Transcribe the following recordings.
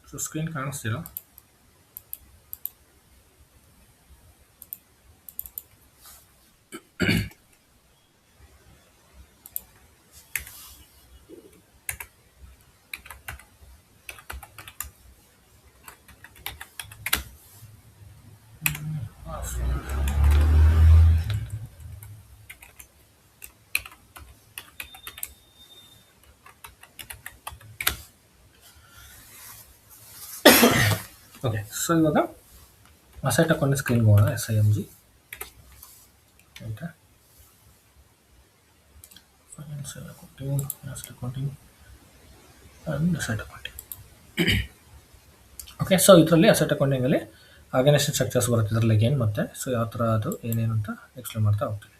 So screen ಕಾಣಿಸ್ತೀರಾ? Okay, so ಇವಾಗ asset account ಸ್ಕ್ರೀನ್ಗೆ ಹೋಗೋಣ. SIMG ಆಯಿತಾ, financial accounting, asset accounting and asset accounting. Okay, so ಇದರಲ್ಲಿ ಅಸೆಟ್ ಅಕೌಂಟಿಂಗಲ್ಲಿ ಆರ್ಗನೈಸೇಷನ್ ಸ್ಟ್ರಕ್ಚರ್ಸ್ ಬರುತ್ತೆ, ಇದರಲ್ಲಿ ಏನು ಮತ್ತೆ ಸೊ ಯಾವ ಥರ ಅದು ಏನೇನು ಅಂತ ಎಕ್ಸ್ಪ್ಲೇನ್ ಮಾಡ್ತಾ ಹೋಗ್ತೀನಿ.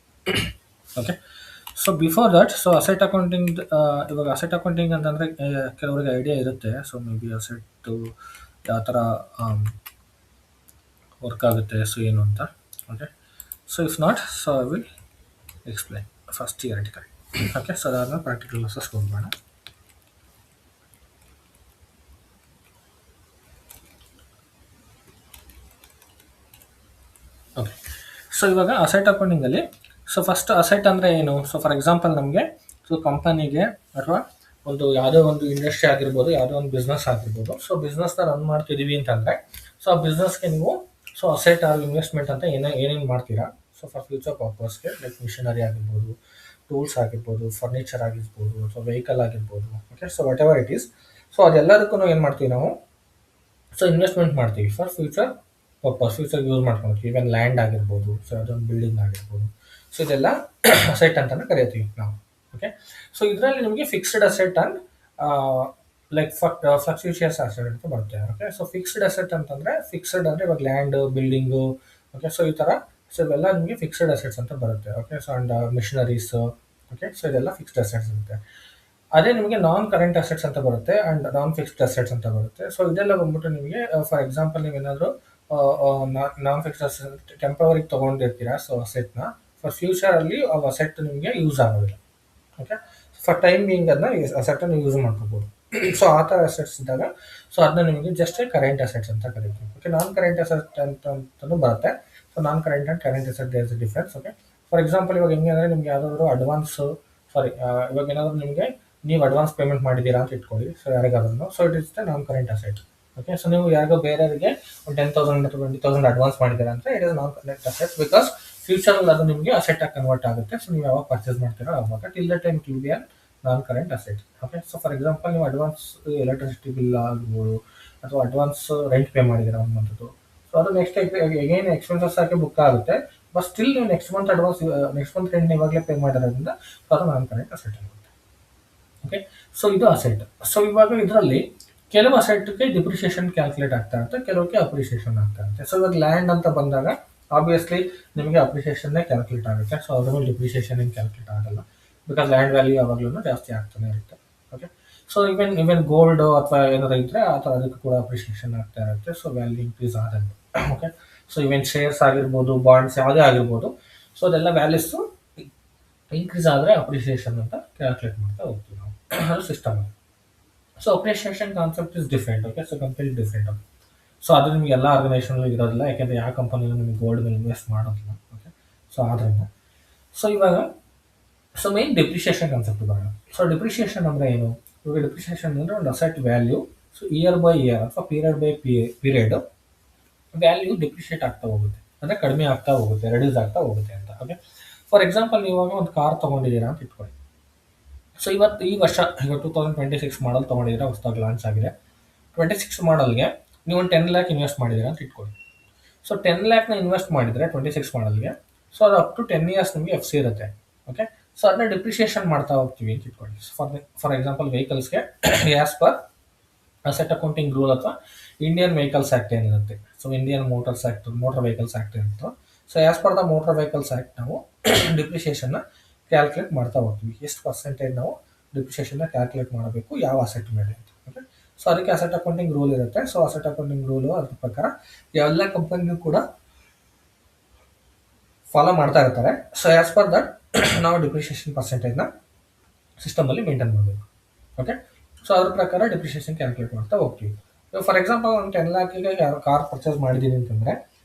Okay, so before that, so asset accounting, ಇವಾಗ ಅಸೆಟ್ ಅಕೌಂಟಿಂಗ್ ಅಂತಂದರೆ ಕೆಲವರಿಗೆ ಐಡಿಯಾ ಇರುತ್ತೆ. ಸೊ ಮೇ ಬಿ ಅಸೆಟ್ಟು ಯಾವ ಥರ ವರ್ಕ್ ಆಗುತ್ತೆ, ಸೊ ಏನು ಅಂತ. Okay, so if not, so I will explain first theoretical. Okay, so ಅದಾದ್ಮೇಲೆ ಪ್ರಾಕ್ಟಿಕಲ್ ಕ್ಲಾಸಸ್ಗೆ ಹೋಗ್ಬೇಡ. ಓಕೆ, ಸೊ ಇವಾಗ ಅಸೆಟ್ ಅಕೌಂಟಿಂಗಲ್ಲಿ ಸೊ ಫಸ್ಟ್ ಅಸೆಟ್ ಅಂದರೆ ಏನು? ಸೊ ಫಾರ್ ಎಕ್ಸಾಂಪಲ್ ನಮಗೆ ಸೊ ಕಂಪನಿಗೆ ಅಥವಾ ಒಂದು ಯಾವುದೋ ಒಂದು ಇಂಡಸ್ಟ್ರಿ ಆಗಿರ್ಬೋದು, ಯಾವುದೋ ಒಂದು ಬಿಸ್ನೆಸ್ ಆಗಿರ್ಬೋದು. ಸೊ ಬಿಸ್ನೆಸ್ನ ರನ್ ಮಾಡ್ತಿದ್ದೀವಿ ಅಂತಂದರೆ ಸೊ ಆ ಬಿಸ್ನೆಸ್ಗೆ ನೀವು ಸೊ ಅಸೆಟ್ ಆರ್ ಇನ್ವೆಸ್ಟ್ಮೆಂಟ್ ಅಂತ ಏನೇನು ಮಾಡ್ತೀರಾ, ಸೊ ಫಾರ್ ಫ್ಯೂಚರ್ ಪರ್ಪಸ್ಗೆ, ಲೈಕ್ ಮಿಷನರಿ ಆಗಿರ್ಬೋದು, ಟೂಲ್ಸ್ ಆಗಿರ್ಬೋದು, ಫರ್ನಿಚರ್ ಆಗಿರ್ಬೋದು, ಅಥವಾ ವೆಹಿಕಲ್ ಆಗಿರ್ಬೋದು. Okay, so whatever it is, so ಅದೆಲ್ಲದಕ್ಕೂ ಏನು ಮಾಡ್ತೀವಿ ನಾವು, ಸೊ ಇನ್ವೆಸ್ಟ್ಮೆಂಟ್ ಮಾಡ್ತೀವಿ for future purpose, future use ಮಾಡ್ಕೊಳ್ತೀವಿ. ಈವನ್ ಲ್ಯಾಂಡ್ ಆಗಿರ್ಬೋದು, ಸೊ ಅದೊಂದು ಬಿಲ್ಡಿಂಗ್ ಆಗಿರ್ಬೋದು. ಸೊ ಇದೆಲ್ಲ ಅಸೆಟ್ ಅಂತಲೇ ಕರಿತೀವಿ ನಾವು. ಓಕೆ, ಸೊ ಇದರಲ್ಲಿ ನಿಮಗೆ fixed asset and like fluctuations asset ಅಂತ ಬರುತ್ತೆ. ಓಕೆ, ಸೊ ಫಿಕ್ಸ್ಡ್ ಅಸೆಟ್ ಅಂತಂದರೆ, ಫಿಕ್ಸ್ಡ್ ಅಂದರೆ ಇವಾಗ ಲ್ಯಾಂಡ್, ಬಿಲ್ಡಿಂಗು. ಓಕೆ, ಸೊ ಈ ಥರ ಸೊ ಇವೆಲ್ಲ ನಿಮಗೆ ಫಿಕ್ಸ್ಡ್ ಅಸೆಟ್ಸ್ ಅಂತ ಬರುತ್ತೆ. Okay, so and machineries. Okay, so ಇದೆಲ್ಲ ಫಿಕ್ಸ್ಡ್ ಅಸೆಟ್ಸ್ ಇರುತ್ತೆ. ಅದೇ ನಿಮಗೆ ನಾನ್ ಕರೆಂಟ್ ಅಸೆಟ್ಸ್ ಅಂತ ಬರುತ್ತೆ ಆ್ಯಂಡ್ ನಾನ್ ಫಿಕ್ಸ್ಡ್ ಅಸೆಟ್ಸ್ ಅಂತ ಬರುತ್ತೆ. ಸೊ ಇದೆಲ್ಲ ಬಂದ್ಬಿಟ್ಟು ನಿಮಗೆ ಫಾರ್ ಎಕ್ಸಾಂಪಲ್ ನೀವೇನಾದರೂ ನಾನ್ ಫಿಕ್ಸ್ಡ್ ಅಸೆಟ್ ಟೆಂಪ್ರವರಿಗೆ ತೊಗೊಂಡಿರ್ತೀರಾ, ಸೊ ಅಸೆಟ್ನ ಫಾರ್ ಫ್ಯೂಚರಲ್ಲಿ ಆ ಅಸೆಟ್ ನಿಮಗೆ ಯೂಸ್ ಆಗೋದಿಲ್ಲ. ಓಕೆ, ಫಾರ್ ಟೈಮ್ ಬೀಯಿಂಗ್ ಅದನ್ನ ಅಸೆಟನ್ನು ಯೂಸ್ ಮಾಡ್ಕೋಬೋದು. ಸೊ ಆ ಥರ ಅಸೆಟ್ಸ್ ಇದ್ದಾಗ ಸೊ ಅದನ್ನ ನಿಮಗೆ ಜಸ್ಟ್ ಕರೆಂಟ್ ಅಸೆಟ್ಸ್ ಅಂತ ಕರಿತೀವಿ. ಓಕೆ, ನಾನ್ ಕರೆಂಟ್ ಅಸೆಟ್ ಅಂತಲೂ ಬರುತ್ತೆ. So non current and current asset there is a difference. Okay, for example ಇವಾಗ ಹೆಂಗೆ ಅಂದರೆ ನಿಮ್ಗೆ ಯಾವುದಾದ್ರು ಅಡ್ವಾನ್ಸ್, ಸಾರಿ ಇವಾಗ ಏನಾದರೂ ನಿಮಗೆ ನೀವು ಅಡ್ವಾನ್ಸ್ ಪೇಮೆಂಟ್ ಮಾಡಿದ್ದೀರಾ ಅಂತ ಇಟ್ಕೊಳ್ಳಿ, ಸೊ ಯಾರಿಗಾದ್ರೂ, so it is the non current asset. Okay, so ನೀವು ಯಾರಿಗೋ ಬೇರೆಯವರಿಗೆ ಒಂದು 10,000 ಅಥವಾ 20,000 ಅಡ್ವಾನ್ಸ್ ಮಾಡಿದ್ದೀರಾ ಅಂತ it is non current asset, because ಫ್ಯೂಚರಲ್ಲಿ ಅದು ನಿಮಗೆ ಅಸೆಟ್ ಆಗಿ ಕನ್ವರ್ಟ್ ಆಗುತ್ತೆ. ಸೊ ನೀವು ಯಾವಾಗ ಪರ್ಚೇಸ್ ಮಾಡ್ತೀರೋ ಅವಾಗ till the time it will be an non current asset. Okay, so for example ನೀವು ಅಡ್ವಾನ್ಸ್ ಎಲೆಕ್ಟ್ರಿಸಿಟಿ ಬಿಲ್ ಆಗ್ಬೋದು ಅಥವಾ ಅಡ್ವಾನ್ಸ್ ರೆಂಟ್ ಪೇ ಮಾಡಿದ್ದೀರಾ ಒಂದು ಮಂತ್ದು, ಸೊ ಅದು ನೆಕ್ಸ್ಟ್ ಎಗೈನ್ ಎಕ್ಸ್ಪೆನ್ಸಸ್ ಆಗಿ ಬುಕ್ ಆಗುತ್ತೆ. ಬಟ್ ಸ್ಟಿಲ್ ನೀವು next month advance, next month rent ಇವಾಗಲೇ ಪೇ ಮಾಡಿರೋದ್ರಿಂದ ಸೊ ಅದು ನಾನ್ ಕರೆಂಟ್ ಅಸೆಟ್ ಆಗುತ್ತೆ. ಓಕೆ, ಸೊ ಇದು ಅಸೆಟ್. ಸೊ ಇವಾಗ ಇದರಲ್ಲಿ ಕೆಲವು ಅಸೆಟ್ಗೆ ಡಿಪ್ರಿಷಿಯೇಷನ್ ಕ್ಯಾಲ್ಕುಲೇಟ್ ಆಗ್ತಾ ಇರುತ್ತೆ, ಕೆಲವಕ್ಕೆ ಅಪ್ರಿಷಿಯೇಷನ್ ಆಗ್ತಾ ಇರುತ್ತೆ. ಸೊ ಇವಾಗ ಲ್ಯಾಂಡ್ ಅಂತ ಬಂದಾಗ ಆಬ್ವಿಯಸ್ಲಿ ನಿಮಗೆ ಅಪ್ರಿಷಿಯೇಷನ್ನೇ ಕ್ಯಾಲ್ಕುಲೇಟ್ ಆಗುತ್ತೆ. ಸೊ ಅದ್ರ ಮೇಲೆ ಡಿಪ್ರಿಷಿಯೇಷನ್ ಏನು ಕ್ಯಾಲ್ಕುಲೇಟ್ ಆಗಲ್ಲ, ಬಿಕಾಸ್ ಲ್ಯಾಂಡ್ ವ್ಯಾಲ್ಯೂ ಯಾವಾಗಲೂ ಜಾಸ್ತಿ ಆಗ್ತಾನೆ ಇರುತ್ತೆ. ಓಕೆ, ಸೊ ಇವನ್ ಗೋಲ್ಡ್ ಅಥವಾ ಏನಾದ್ರು ಇದ್ದರೆ ಆ ಥರ ಅದಕ್ಕೆ ಕೂಡ ಅಪ್ರಿಷಿಯೇಷನ್ ಆಗ್ತಾ ಇರುತ್ತೆ. ಸೊ ವ್ಯಾಲ್ಯೂ ಇನ್ಕ್ರೀಸ್ ಆದಂಗೆ. ಓಕೆ, ಸೊ ಇವನ್ ಶೇರ್ಸ್ ಆಗಿರ್ಬೋದು, ಬಾಂಡ್ಸ್ ಯಾವುದೇ ಆಗಿರ್ಬೋದು, ಸೊ ಅದೆಲ್ಲ ವ್ಯಾಲ್ಯೂಸು ಇನ್ಕ್ರೀಸ್ ಆದರೆ ಅಪ್ರಿಷಿಯೇಷನ್ ಅಂತ ಕ್ಯಾಲ್ಕುಲೇಟ್ ಮಾಡ್ತಾ ಹೋಗ್ತೀವಿ ನಾವು, ಅದು system. So appreciation concept is different. Okay, so complete different. So ಅದು ನಿಮಗೆ ಎಲ್ಲ ಆರ್ಗನೈಸೇಷನ್ಗಳು ಇರೋದಿಲ್ಲ, ಯಾಕೆಂದರೆ ಯಾವ ಕಂಪನಿಯೂ ನಿಮಗೆ ಗೋಲ್ಡ್ ಮೇಲೆ ಇನ್ವೆಸ್ಟ್ ಮಾಡೋದಿಲ್ಲ. ಓಕೆ, ಸೊ ಆದ್ದರಿಂದ ಸೊ ಇವಾಗ ಸೊ ಮೇನ್ ಡಿಪ್ರಿಷಿಯೇಷನ್ ಕಾನ್ಸೆಪ್ಟ್ ಬರೋಣ. ಸೊ ಡಿಪ್ರಿಷಿಯೇಷನ್ ಅಂದರೆ ಏನು? ಇವಾಗ ಡಿಪ್ರಿಷಿಯೇಷನ್ ಅಂದರೆ ಒಂದು asset value so year by year ಅಥವಾ period by period value depreciate ಆಗ್ತಾ ಹೋಗುತ್ತೆ, ಅಂದರೆ ಕಡಿಮೆ ಆಗ್ತಾ ಹೋಗುತ್ತೆ, ರೆಡ್ಯೂಸ್ ಆಗ್ತಾ ಹೋಗುತ್ತೆ ಅಂತ. ಓಕೆ, ಫಾರ್ ಎಕ್ಸಾಂಪಲ್ ನೀವಾಗ ಒಂದು ಕಾರ್ ತೊಗೊಂಡಿದ್ದೀರಾ ಅಂತ ಇಟ್ಕೊಳ್ಳಿ. ಸೊ ಈ ವರ್ಷ ಈಗ 2026 ಮಾಡಲ್ ತೊಗೊಂಡಿದ್ದೀರಾ, ಹೊಸದಾಗಿ ಲಾಂಚ್ ಆಗಿದೆ. 26 ಮಾಡಲ್ಗೆ ನೀವು ಒಂದು 10 ಲ್ಯಾಕ್ ಇನ್ವೆಸ್ಟ್ ಮಾಡಿದ್ದೀರಾ ಅಂತ ಇಟ್ಕೊಳ್ಳಿ. ಸೊ 10 ಲ್ಯಾಕ್ನ ಇನ್ವೆಸ್ಟ್ ಮಾಡಿದರೆ 26 ಮಾಡಲ್ಗೆ, ಸೊ ಅದು ಅಪ್ ಟು 10 ಇಯರ್ಸ್ ನಿಮಗೆ FC ಇರುತ್ತೆ. ಓಕೆ, ಸೊ ಅದನ್ನ ಡಿಪ್ರಿಷಿಯೇಷನ್ ಮಾಡ್ತಾ ಹೋಗ್ತೀವಿ ಅಂತ ಇಟ್ಕೊಳ್ಳಿ. ಫಾರ್ ಎಕ್ಸಾಂಪಲ್ ವೆಹಿಕಲ್ಸ್ಗೆ as per asset accounting rule ಅಥವಾ ಇಂಡಿಯನ್ ವೆಹಿಕಲ್ಸ್ ಆ್ಯಕ್ಟ್ ಏನಿರುತ್ತೆ, so Indian motor vehicles act ಇರುತ್ತೋ, so as per the motor vehicles act ನಾವು ಡಿಪ್ರಿಷಿಯೇಷನ್ನ ಕ್ಯಾಲ್ಕುಲೇಟ್ ಮಾಡ್ತಾ ಹೋಗ್ತೀವಿ. ಎಷ್ಟು ಪರ್ಸೆಂಟೇಜ್ ನಾವು ಡಿಪ್ರಿಷಿಯೇಷನ್ನ ಕ್ಯಾಲ್ಕುಲೇಟ್ ಮಾಡಬೇಕು ಯಾವ ಅಸೆಟ್ ಮೇಲೆ ಅಂತ. ಓಕೆ, ಸೊ ಅದಕ್ಕೆ ಅಸೆಟ್ ಅಕೌಂಟಿಂಗ್ ರೂಲ್ ಇರುತ್ತೆ. ಸೊ ಅಸೆಟ್ ಅಕೌಂಟಿಂಗ್ ರೂಲು ಅದ್ರ ಪ್ರಕಾರ ಎಲ್ಲ ಕಂಪನಿಗೂ ಕೂಡ ಫಾಲೋ ಮಾಡ್ತಾ ಇರ್ತಾರೆ. ಸೊ ಆ್ಯಸ್ ಪರ್ ದಟ್ ನಾವು ಡಿಪ್ರಿಷಿಯೇಷನ್ ಪರ್ಸೆಂಟೇಜ್ನ ಸಿಸ್ಟಮಲ್ಲಿ ಮೇಂಟೈನ್ ಮಾಡಬೇಕು. ಓಕೆ, ಸೊ ಅದ್ರ ಪ್ರಕಾರ ಡಿಪ್ರಿಷಿಯೇಷನ್ ಕ್ಯಾಲ್ಕುಲೇಟ್ ಮಾಡ್ತಾ ಹೋಗ್ತೀವಿ. ಇವಾಗ ಫಾರ್ ಎಕ್ಸಾಂಪಲ್ ಒಂದು 10 lakhಗೆ ಕಾರ್ ಪರ್ಚೇಸ್ ಮಾಡಿದ್ದೀನಿ ಅಂತಂದರೆ,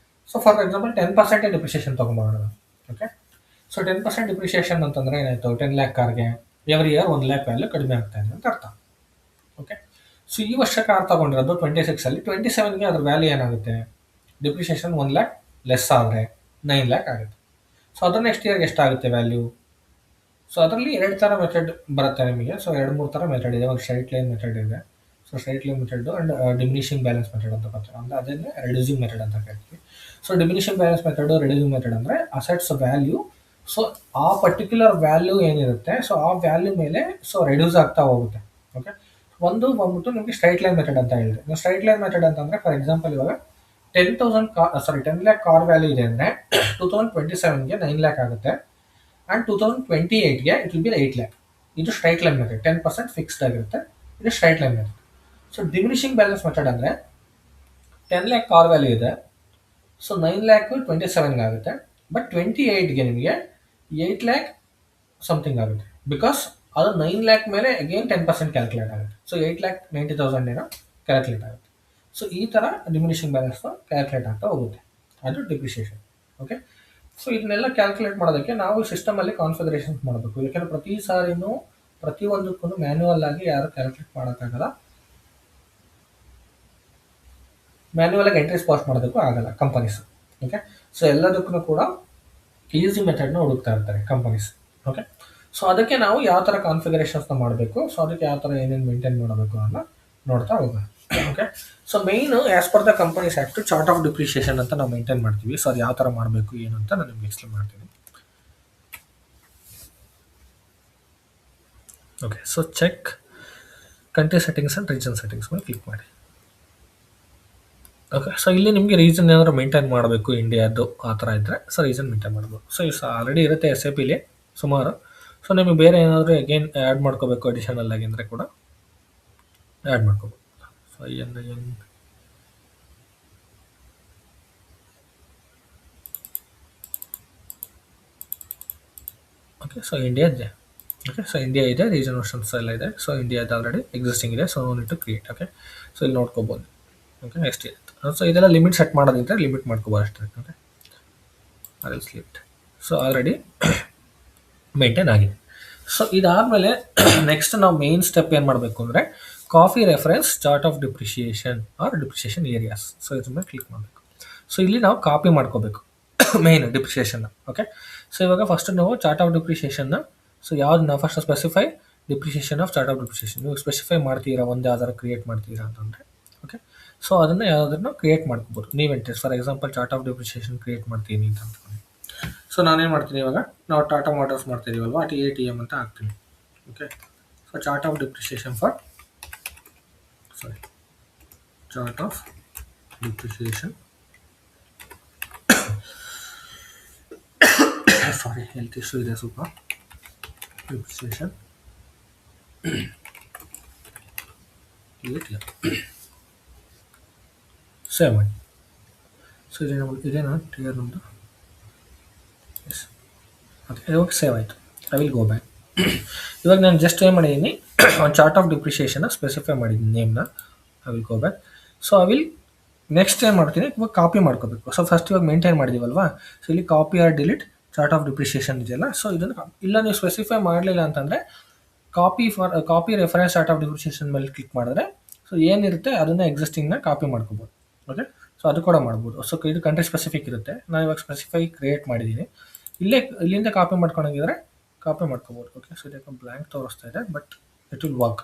ಸೊ ಫಾರ್ ಎಕ್ಸಾಂಪಲ್ 10% ಡಿಪ್ರಿಷಿಯೇಷನ್ ತೊಗೊಂಬೋಣ. ಓಕೆ, ಸೊ 10% ಡಿಪ್ರಿಷಿಯೇಷನ್ ಅಂತಂದರೆ ಏನಾಯಿತು, 10 lakh ಕಾರ್ಗೆ ಎವ್ರಿ ಇಯರ್ 1 lakh ವ್ಯಾಲ್ಯೂ ಕಡಿಮೆ ಆಗ್ತಾ ಇದೆ ಅಂತ ಅರ್ಥ. ಓಕೆ, ಸೊ ಈ ವರ್ಷ ಕಾರ್ ತೊಗೊಂಡಿರೋದು 26ಅಲ್ಲಿ, 27ಗೆ ಅದ್ರ ವ್ಯಾಲ್ಯೂ ಏನಾಗುತ್ತೆ, ಡಿಪ್ರಿಷಿಯೇಷನ್ 1 lakh ಲೆಸ್ ಆದರೆ 9 lakh ಆಗುತ್ತೆ. ಸೊ ಅದು ನೆಕ್ಸ್ಟ್ ಇಯರ್ಗೆ ಎಷ್ಟಾಗುತ್ತೆ ವ್ಯಾಲ್ಯೂ. ಸೊ ಅದರಲ್ಲಿ 2 ಥರ ಮೆಥಡ್ ಬರುತ್ತೆ ನಿಮಗೆ. ಸೊ 2-3 ಥರ ಮೆಥಡ್ ಇದೆ. ಒಂದು ಸ್ಟ್ರೈಟ್ ಲೈನ್ ಮೆಥಡ್ ಇದೆ. So straight line method and diminishing balance method ಅಂತ ಬರ್ತಾರೆ. ಅಂದರೆ ಅದನ್ನೇ ರೆಡ್ಯೂಸಿಂಗ್ ಮೆಥಡ್ ಅಂತ ಕರಿತೀವಿ. So diminishing balance method, reducing method ಅಂದರೆ ಅಸೆಟ್ಸ್ ವ್ಯಾಲ್ಯೂ, ಸೊ ಆ ಪರ್ಟಿಕ್ಯುಲರ್ ವ್ಯಾಲ್ಯೂ ಏನಿರುತ್ತೆ, ಸೊ ಆ ವ್ಯಾಲ್ಯೂ ಮೇಲೆ ಸೊ ರೆಡ್ಯೂಸ್ ಆಗ್ತಾ ಹೋಗುತ್ತೆ. ಓಕೆ, ಒಂದು ಬಂದ್ಬಿಟ್ಟು ನಿಮಗೆ ಸ್ಟ್ರೈಟ್ ಲೈನ್ ಮೆಥಡ್ ಅಂತ ಹೇಳಿದ್ರೆ, ಸ್ಟ್ರೈಟ್ ಲೈನ್ ಮೆಥಡ್ ಅಂತಂದರೆ ಫಾರ್ ಎಕ್ಸಾಂಪಲ್ ಇವಾಗ 10 lakh ಕಾರ್ ವ್ಯಾಲ್ಯೂ ಇದೆ ಅಂದರೆ 2027ಗೆ 9 lakh ಆಗುತ್ತೆ. ಆ್ಯಂಡ್ 2028ಗೆ ಇಟ್ ವಿಲ್ ಬಿ 8 lakh. ಇದು ಸ್ಟ್ರೈಟ್ ಲೈನ್ ಮೆಥಡ್, 10% ಫಿಕ್ಸ್ಡ್ ಆಗಿರುತ್ತೆ. ಇದು straight line method. So diminishing balance method ಅಂದರೆ 10 lakh ಕಾರ್ ವ್ಯಾಲ್ಯೂ ಇದೆ, ಸೊ 9 lakh 27ಗೆ ಆಗುತ್ತೆ. ಬಟ್ 28ಗೆ ನಿಮಗೆ 8 lakh ಸಮಥಿಂಗ್ ಆಗುತ್ತೆ. ಬಿಕಾಸ್ ಅದು 9 lakh ಮೇಲೆ ಅಗೇನ್ 10% ಕ್ಯಾಲ್ಕುಲೇಟ್ ಆಗುತ್ತೆ. ಸೊ 8,90,000 ಏನೋ ಕ್ಯಾಲ್ಕುಲೇಟ್ ಆಗುತ್ತೆ. ಸೊ ಈ ಥರ ಡಿಮಿನಿಷಿಂಗ್ ಬ್ಯಾಲೆನ್ಸ್ ಕ್ಯಾಲ್ಕುಲೇಟ್ ಆಗ್ತಾ ಹೋಗುತ್ತೆ. ಅದು ಡಿಪ್ರಿಷಿಯೇಷನ್. ಓಕೆ, ಸೊ ಇದನ್ನೆಲ್ಲ ಕ್ಯಾಲ್ಕುಲೇಟ್ ಮಾಡೋದಕ್ಕೆ ನಾವು ಸಿಸ್ಟಮಲ್ಲಿ ಕಾನ್ಫಿಗರೇಷನ್ಸ್ ಮಾಡಬೇಕು. ಯಾಕೆಂದರೆ ಪ್ರತಿ ಸಾರಿನೂ ಪ್ರತಿಯೊಂದಕ್ಕೂ ಮ್ಯಾನ್ಯುವಲ್ ಆಗಿ ಯಾರು ಕ್ಯಾಲ್ಕುಲೇಟ್ ಮಾಡೋಕ್ಕಾಗಲ್ಲ, ಮ್ಯಾನ್ಯುವಲ್ ಆಗಿ ಎಂಟ್ರೀಸ್ ಪಾಸ್ ಮಾಡೋದಕ್ಕೂ ಆಗಲ್ಲ ಕಂಪನೀಸ್. ಓಕೆ, ಸೊ ಎಲ್ಲದಕ್ಕೂ ಕೂಡ ಈಸಿ ಮೆಥಡ್ನ ಹುಡುಕ್ತಾ ಇರ್ತಾರೆ ಕಂಪನೀಸ್. ಓಕೆ, ಸೊ ಅದಕ್ಕೆ ನಾವು ಯಾವ ಥರ ಕಾನ್ಫಿಗರೇಷನ್ಸ್ನ ಮಾಡಬೇಕು, ಸೊ ಅದಕ್ಕೆ ಯಾವ ಥರ ಏನೇನು ಮೇಂಟೈನ್ ಮಾಡಬೇಕು ಅನ್ನೋ ನೋಡ್ತಾ ಹೋಗೋಣ. Okay, so main as per the companies act chart of depreciation ಅಂತ ನಾವು ಮೇಂಟೈನ್ ಮಾಡ್ತೀವಿ. ಸೊ ಅದು ಯಾವ ಥರ ಮಾಡಬೇಕು ಏನು ಅಂತ ನಾನು ನಿಮ್ಗೆ ಎಕ್ಸ್ಪ್ಲೇನ್ ಮಾಡ್ತೀನಿ. Okay, so check country settings and region settings ಮೇಲೆ ಕ್ಲಿಕ್ ಮಾಡಿ. ಓಕೆ, ಸೊ ಇಲ್ಲಿ ನಿಮಗೆ ರೀಸನ್ ಏನಾದರೂ ಮೇಂಟೈನ್ ಮಾಡಬೇಕು ಇಂಡಿಯಾದ್ದು ಆ ಥರ ಇದ್ದರೆ ಸೊ ರೀಸನ್ ಮೇಂಟೈನ್ ಮಾಡ್ಬೋದು. ಸೊ ಇದು ಆಲ್ರೆಡಿ ಇರುತ್ತೆ SAPಲಿ ಸುಮಾರು. ಸೊ ನಿಮಗೆ ಬೇರೆ ಏನಾದರೂ ಅಗೇನ್ ಆ್ಯಡ್ ಮಾಡ್ಕೋಬೇಕು ಅಡಿಷನಲ್ ಆಗಿ ಅಂದರೆ ಕೂಡ ಆ್ಯಡ್ ಮಾಡ್ಕೋಬೋದು. So ININ okay, so India ಇದೆ. ಓಕೆ, ಸೊ ಇಂಡಿಯಾ ಇದೆ, ರೀಜನ್ ವರ್ಷನ್ಸ್ ಎಲ್ಲ ಇದೆ. ಸೊ ಇಂಡಿಯಾದ ಆಲ್ರೆಡಿ ಎಕ್ಸಿಸ್ಟಿಂಗ್ ಇದೆ. So need to create. Okay, so ಇಲ್ಲಿ ನೋಡ್ಕೋಬೋದು. ಓಕೆ, ನೆಕ್ಸ್ಟ್ ಇದೆ. ಸೊ ಇದೆಲ್ಲ ಲಿಮಿಟ್ ಸೆಟ್ ಮಾಡೋದಿದ್ದರೆ ಲಿಮಿಟ್ ಮಾಡ್ಕೋಬೋದು ಅಷ್ಟೇ. ಓಕೆ, ಅಲ್ಲಿ ಸ್ಲಿಪ್ಟ್. ಸೊ ಆಲ್ರೆಡಿ ಮೇಂಟೈನ್ ಆಗಿದೆ. ಸೊ ಇದಾದಮೇಲೆ ನೆಕ್ಸ್ಟ್ ನಾವು ಮೇನ್ ಸ್ಟೆಪ್ ಏನು ಮಾಡಬೇಕು ಅಂದರೆ copy reference chart of depreciation or depreciation areas. So ಇದ್ರ ಮೇಲೆ ಕ್ಲಿಕ್ ಮಾಡಬೇಕು. ಸೊ ಇಲ್ಲಿ ನಾವು ಕಾಪಿ ಮಾಡ್ಕೋಬೇಕು ಮೇನ್ ಡಿಪ್ರಿಷಿಯೇಷನ್ನ. ಓಕೆ, ಸೊ ಇವಾಗ ಫಸ್ಟ್ ನಾವು ಚಾರ್ಟ್ ಆಫ್ ಡಿಪ್ರಿಷಿಯೇಷನ್ನ, ಸೊ ಯಾವ್ದು ನಾವು first specify depreciation of chart of depreciation. ನೀವು ಸ್ಪೆಸಿಫೈ ಮಾಡ್ತೀರಾ, ಒಂದು ಯಾವ್ದಾರು ಕ್ರಿಯೇಟ್ ಮಾಡ್ತೀರಾ ಅಂತಂದರೆ ಓಕೆ, ಸೊ ಅದನ್ನು ಯಾವುದಾದ್ರೂ ಕ್ರಿಯೇಟ್ ಮಾಡ್ಕೋಬೋದು ನೀವು entries. For example chart of depreciation create ಮಾಡ್ತೀನಿ ಅಂತ ಅಂದ್ಕೊಂಡು, ಸೊ ನಾನೇನು ಮಾಡ್ತೀನಿ ಇವಾಗ, ನಾವು ಟಾಟಾ ಮೋಟರ್ಸ್ ಮಾಡ್ತಿದ್ದೀವಲ್ವಾ, TATM ಅಂತ ಹಾಕ್ತೀನಿ. Okay, so chart of depreciation for chart of depreciation health issue ಇದೆ ಸ್ವಲ್ಪ. ಡಿಪ್ರಿಷಿಯೇಷನ್ ಸೇವ್ ಮಾಡಿ. ಸೊ ಇದೇನಾ ಕ್ಲಿಯರ್ ನಮ್ಮದು. ಎಸ್, ಓಕೆ, ಇವಾಗ ಸೇವ್ ಆಯಿತು. I will go back. ಇವಾಗ ನಾನು ಜಸ್ಟ್ ಏನು ಮಾಡಿದ್ದೀನಿ, ಒಂದು ಚಾರ್ಟ್ ಆಫ್ ಡಿಪ್ರಿಷಿಯೇಷನ್ನ ಸ್ಪೆಸಿಫೈ ಮಾಡಿದ್ದೀನಿ ನೇಮ್ನ. I will go back. So I will next ಏನು ಮಾಡ್ತೀನಿ, ಇವಾಗ ಕಾಪಿ ಮಾಡ್ಕೋಬೇಕು. ಸೊ ಫಸ್ಟ್ ಇವಾಗ ಮೇಂಟೈನ್ ಮಾಡಿದ್ದೀವಲ್ವಾ, ಸೊ ಇಲ್ಲಿ copy or delete chart of depreciation ಇದೆಯಲ್ಲ, ಸೊ ಇದನ್ನು ಇಲ್ಲ ನೀವು ಸ್ಪೆಸಿಫೈ ಮಾಡಲಿಲ್ಲ ಅಂತಂದರೆ copy reference chart of depreciation ಮೇಲೆ ಕ್ಲಿಕ್ ಮಾಡಿದ್ರೆ ಸೊ ಏನಿರುತ್ತೆ ಅದನ್ನು ಎಕ್ಸಿಸ್ಟಿಂಗ್ನ ಕಾಪಿ ಮಾಡ್ಕೋಬೋದು. ಓಕೆ, ಸೊ ಅದು ಕೂಡ ಮಾಡ್ಬೋದು. ಸೊ ಇದು ಕಂಟ್ರಿ ಸ್ಪೆಸಿಫಿಕ್ ಇರುತ್ತೆ. ನಾನು ಇವಾಗ ಸ್ಪೆಸಿಫೈ ಕ್ರಿಯೇಟ್ ಮಾಡಿದ್ದೀನಿ. ಇಲ್ಲಿಂದ ಕಾಪಿ ಮಾಡ್ಕೊಳಂಗಿದ್ರೆ ಕಾಪಿ ಮಾಡ್ಕೋಬೋದು. ಓಕೆ, ಸೊ ಇದಕ್ಕೆ ಬ್ಲ್ಯಾಂಕ್ ತೋರಿಸ್ತಾ ಇದೆ, but it will work.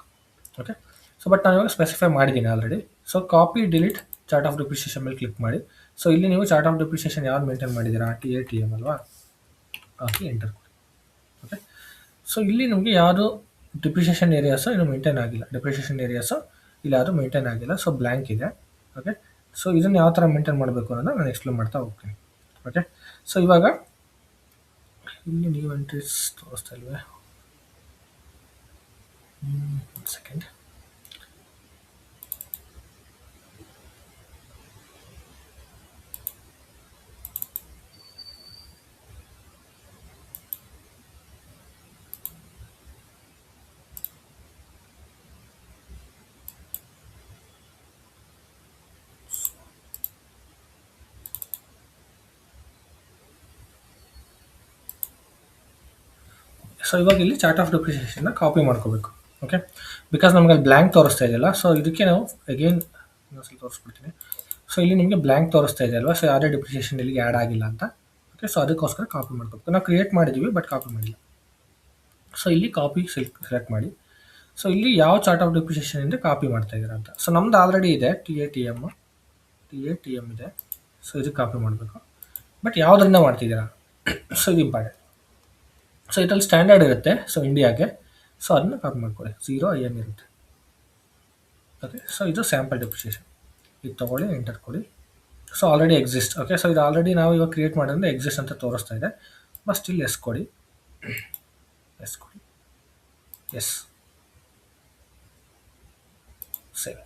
Okay, so but ನಾನು ಇವಾಗ ಸ್ಪೆಸಿಫೈ ಮಾಡಿದ್ದೀನಿ already. So copy delete chart of depreciation ಮೇಲೆ ಕ್ಲಿಕ್ ಮಾಡಿ. ಸೊ ಇಲ್ಲಿ ನೀವು ಚಾರ್ಟ್ ಆಫ್ ಡಿಪ್ರಿಷಿಯೇಷನ್ ಯಾವ್ದು ಮೇಂಟೈನ್ ಮಾಡಿದ್ದೀರಾ, TATM ಅಲ್ವಾ, ಹಾಕಿ ಎಂಟರ್ ಕೊಡಿ. ಓಕೆ, ಸೊ ಇಲ್ಲಿ ನಿಮಗೆ ಯಾವುದು ಡಿಪ್ರಿಷಿಯೇಷನ್ ಏರಿಯಾಸು ಇನ್ನು ಮೇಂಟೈನ್ ಆಗಿಲ್ಲ. ಡಿಪ್ರಿಷಿಯೇಷನ್ ಏರಿಯಾಸು ಇಲ್ಲಿ ಯಾವುದು ಮೇಂಟೈನ್ ಆಗಿಲ್ಲ, ಸೊ ಬ್ಲ್ಯಾಂಕ್ ಇದೆ. ಓಕೆ, ಸೊ ಇದನ್ನು ಯಾವ ಥರ ಮೇಂಟೈನ್ ಮಾಡಬೇಕು ಅನ್ನೋದನ್ನ ನಾನು ಎಕ್ಸ್ಪ್ಲೇನ್ ಮಾಡ್ತಾ ಹೋಗ್ತೀನಿ. ಓಕೆ, ಸೊ ಇವಾಗ ಇಲ್ಲಿ ನೀವು ಎಂಟ್ರೀಸ್ ತೋರಿಸ್ತಾ ಇಲ್ವೇ, ಸೆಕೆಂಡ್. ಸೊ ಇವಾಗ ಇಲ್ಲಿ ಚಾರ್ಟ್ ಆಫ್ ಡಿಪ್ರಿಷಿಯೇಷನ್ನ ಕಾಪಿ ಮಾಡ್ಕೋಬೇಕು. ಓಕೆ, ಬಿಕಾಸ್ ನಮ್ಗೆ ಅಲ್ಲಿ ಬ್ಲ್ಯಾಂಕ್ ತೋರಿಸ್ತಾ ಇದೆಯಲ್ಲ, ಸೊ ಇದಕ್ಕೆ ನಾವು ಅಗೇನ್ ಇನ್ನೊಂದ್ಸಲ ತೋರಿಸ್ಬಿಡ್ತೀನಿ. ಸೊ ಇಲ್ಲಿ ನಿಮಗೆ ಬ್ಲ್ಯಾಂಕ್ ತೋರಿಸ್ತಾ ಇದೆ ಅಲ್ವಾ, ಸೊ ಯಾವುದೇ ಡಿಪ್ರಿಷಿಯೇಷನ್ ಇಲ್ಲಿಗೆ ಆ್ಯಡ್ ಆಗಿಲ್ಲ ಅಂತ. ಓಕೆ, ಸೊ ಅದಕ್ಕೋಸ್ಕರ ಕಾಪಿ ಮಾಡ್ಕೋಬೇಕು. ನಾವು ಕ್ರಿಯೇಟ್ ಮಾಡಿದ್ದೀವಿ ಬಟ್ ಕಾಪಿ ಮಾಡಿಲ್ಲ. ಸೊ ಇಲ್ಲಿ ಕಾಪಿ ಸೆಲೆಕ್ಟ್ ಮಾಡಿ. ಸೊ ಇಲ್ಲಿ ಯಾವ ಚಾರ್ಟ್ ಆಫ್ ಡಿಪ್ರಿಷಿಯೇಷನ್ ಇಂದ ಕಾಪಿ ಮಾಡ್ತಾ ಇದ್ದೀರಾ ಅಂತ. ಸೊ ನಮ್ದು ಆಲ್ರೆಡಿ ಇದೆ ಟಿ ಎ ಟಿ ಎಮ್ ಇದೆ. ಸೊ ಇದಕ್ಕೆ ಕಾಪಿ ಮಾಡಬೇಕು. ಬಟ್ ಯಾವುದರಿಂದ ಮಾಡ್ತಿದ್ದೀರಾ, ಸೊ ಇದು ಇಂಪಾರ್ಟೆಂಟ್. ಸೊ ಇದರಲ್ಲಿ ಸ್ಟ್ಯಾಂಡರ್ಡ್ ಇರುತ್ತೆ, ಸೊ ಇಂಡಿಯಾಗೆ. ಸೊ ಅದನ್ನ ಕಾಪಿ ಮಾಡ್ಕೊಳ್ಳಿ, 0 IN ಇರುತ್ತೆ. ಓಕೆ, ಸೊ ಇದು ಸ್ಯಾಂಪಲ್ ಡಿಪ್ರಿಷಿಯೇಷನ್. ಇದು ತೊಗೊಳ್ಳಿ, ಎಂಟರ್ ಕೊಡಿ. So already exist. Okay, so ಇದು ಆಲ್ರೆಡಿ ನಾವು ಇವಾಗ ಕ್ರಿಯೇಟ್ ಮಾಡಿದ್ರೆ ಎಕ್ಸಿಸ್ಟ್ ಅಂತ ತೋರಿಸ್ತಾ ಇದೆ. ಬಟ್ ಸ್ಟಿಲ್ ಎಸ್ ಕೊಡಿ, yes save.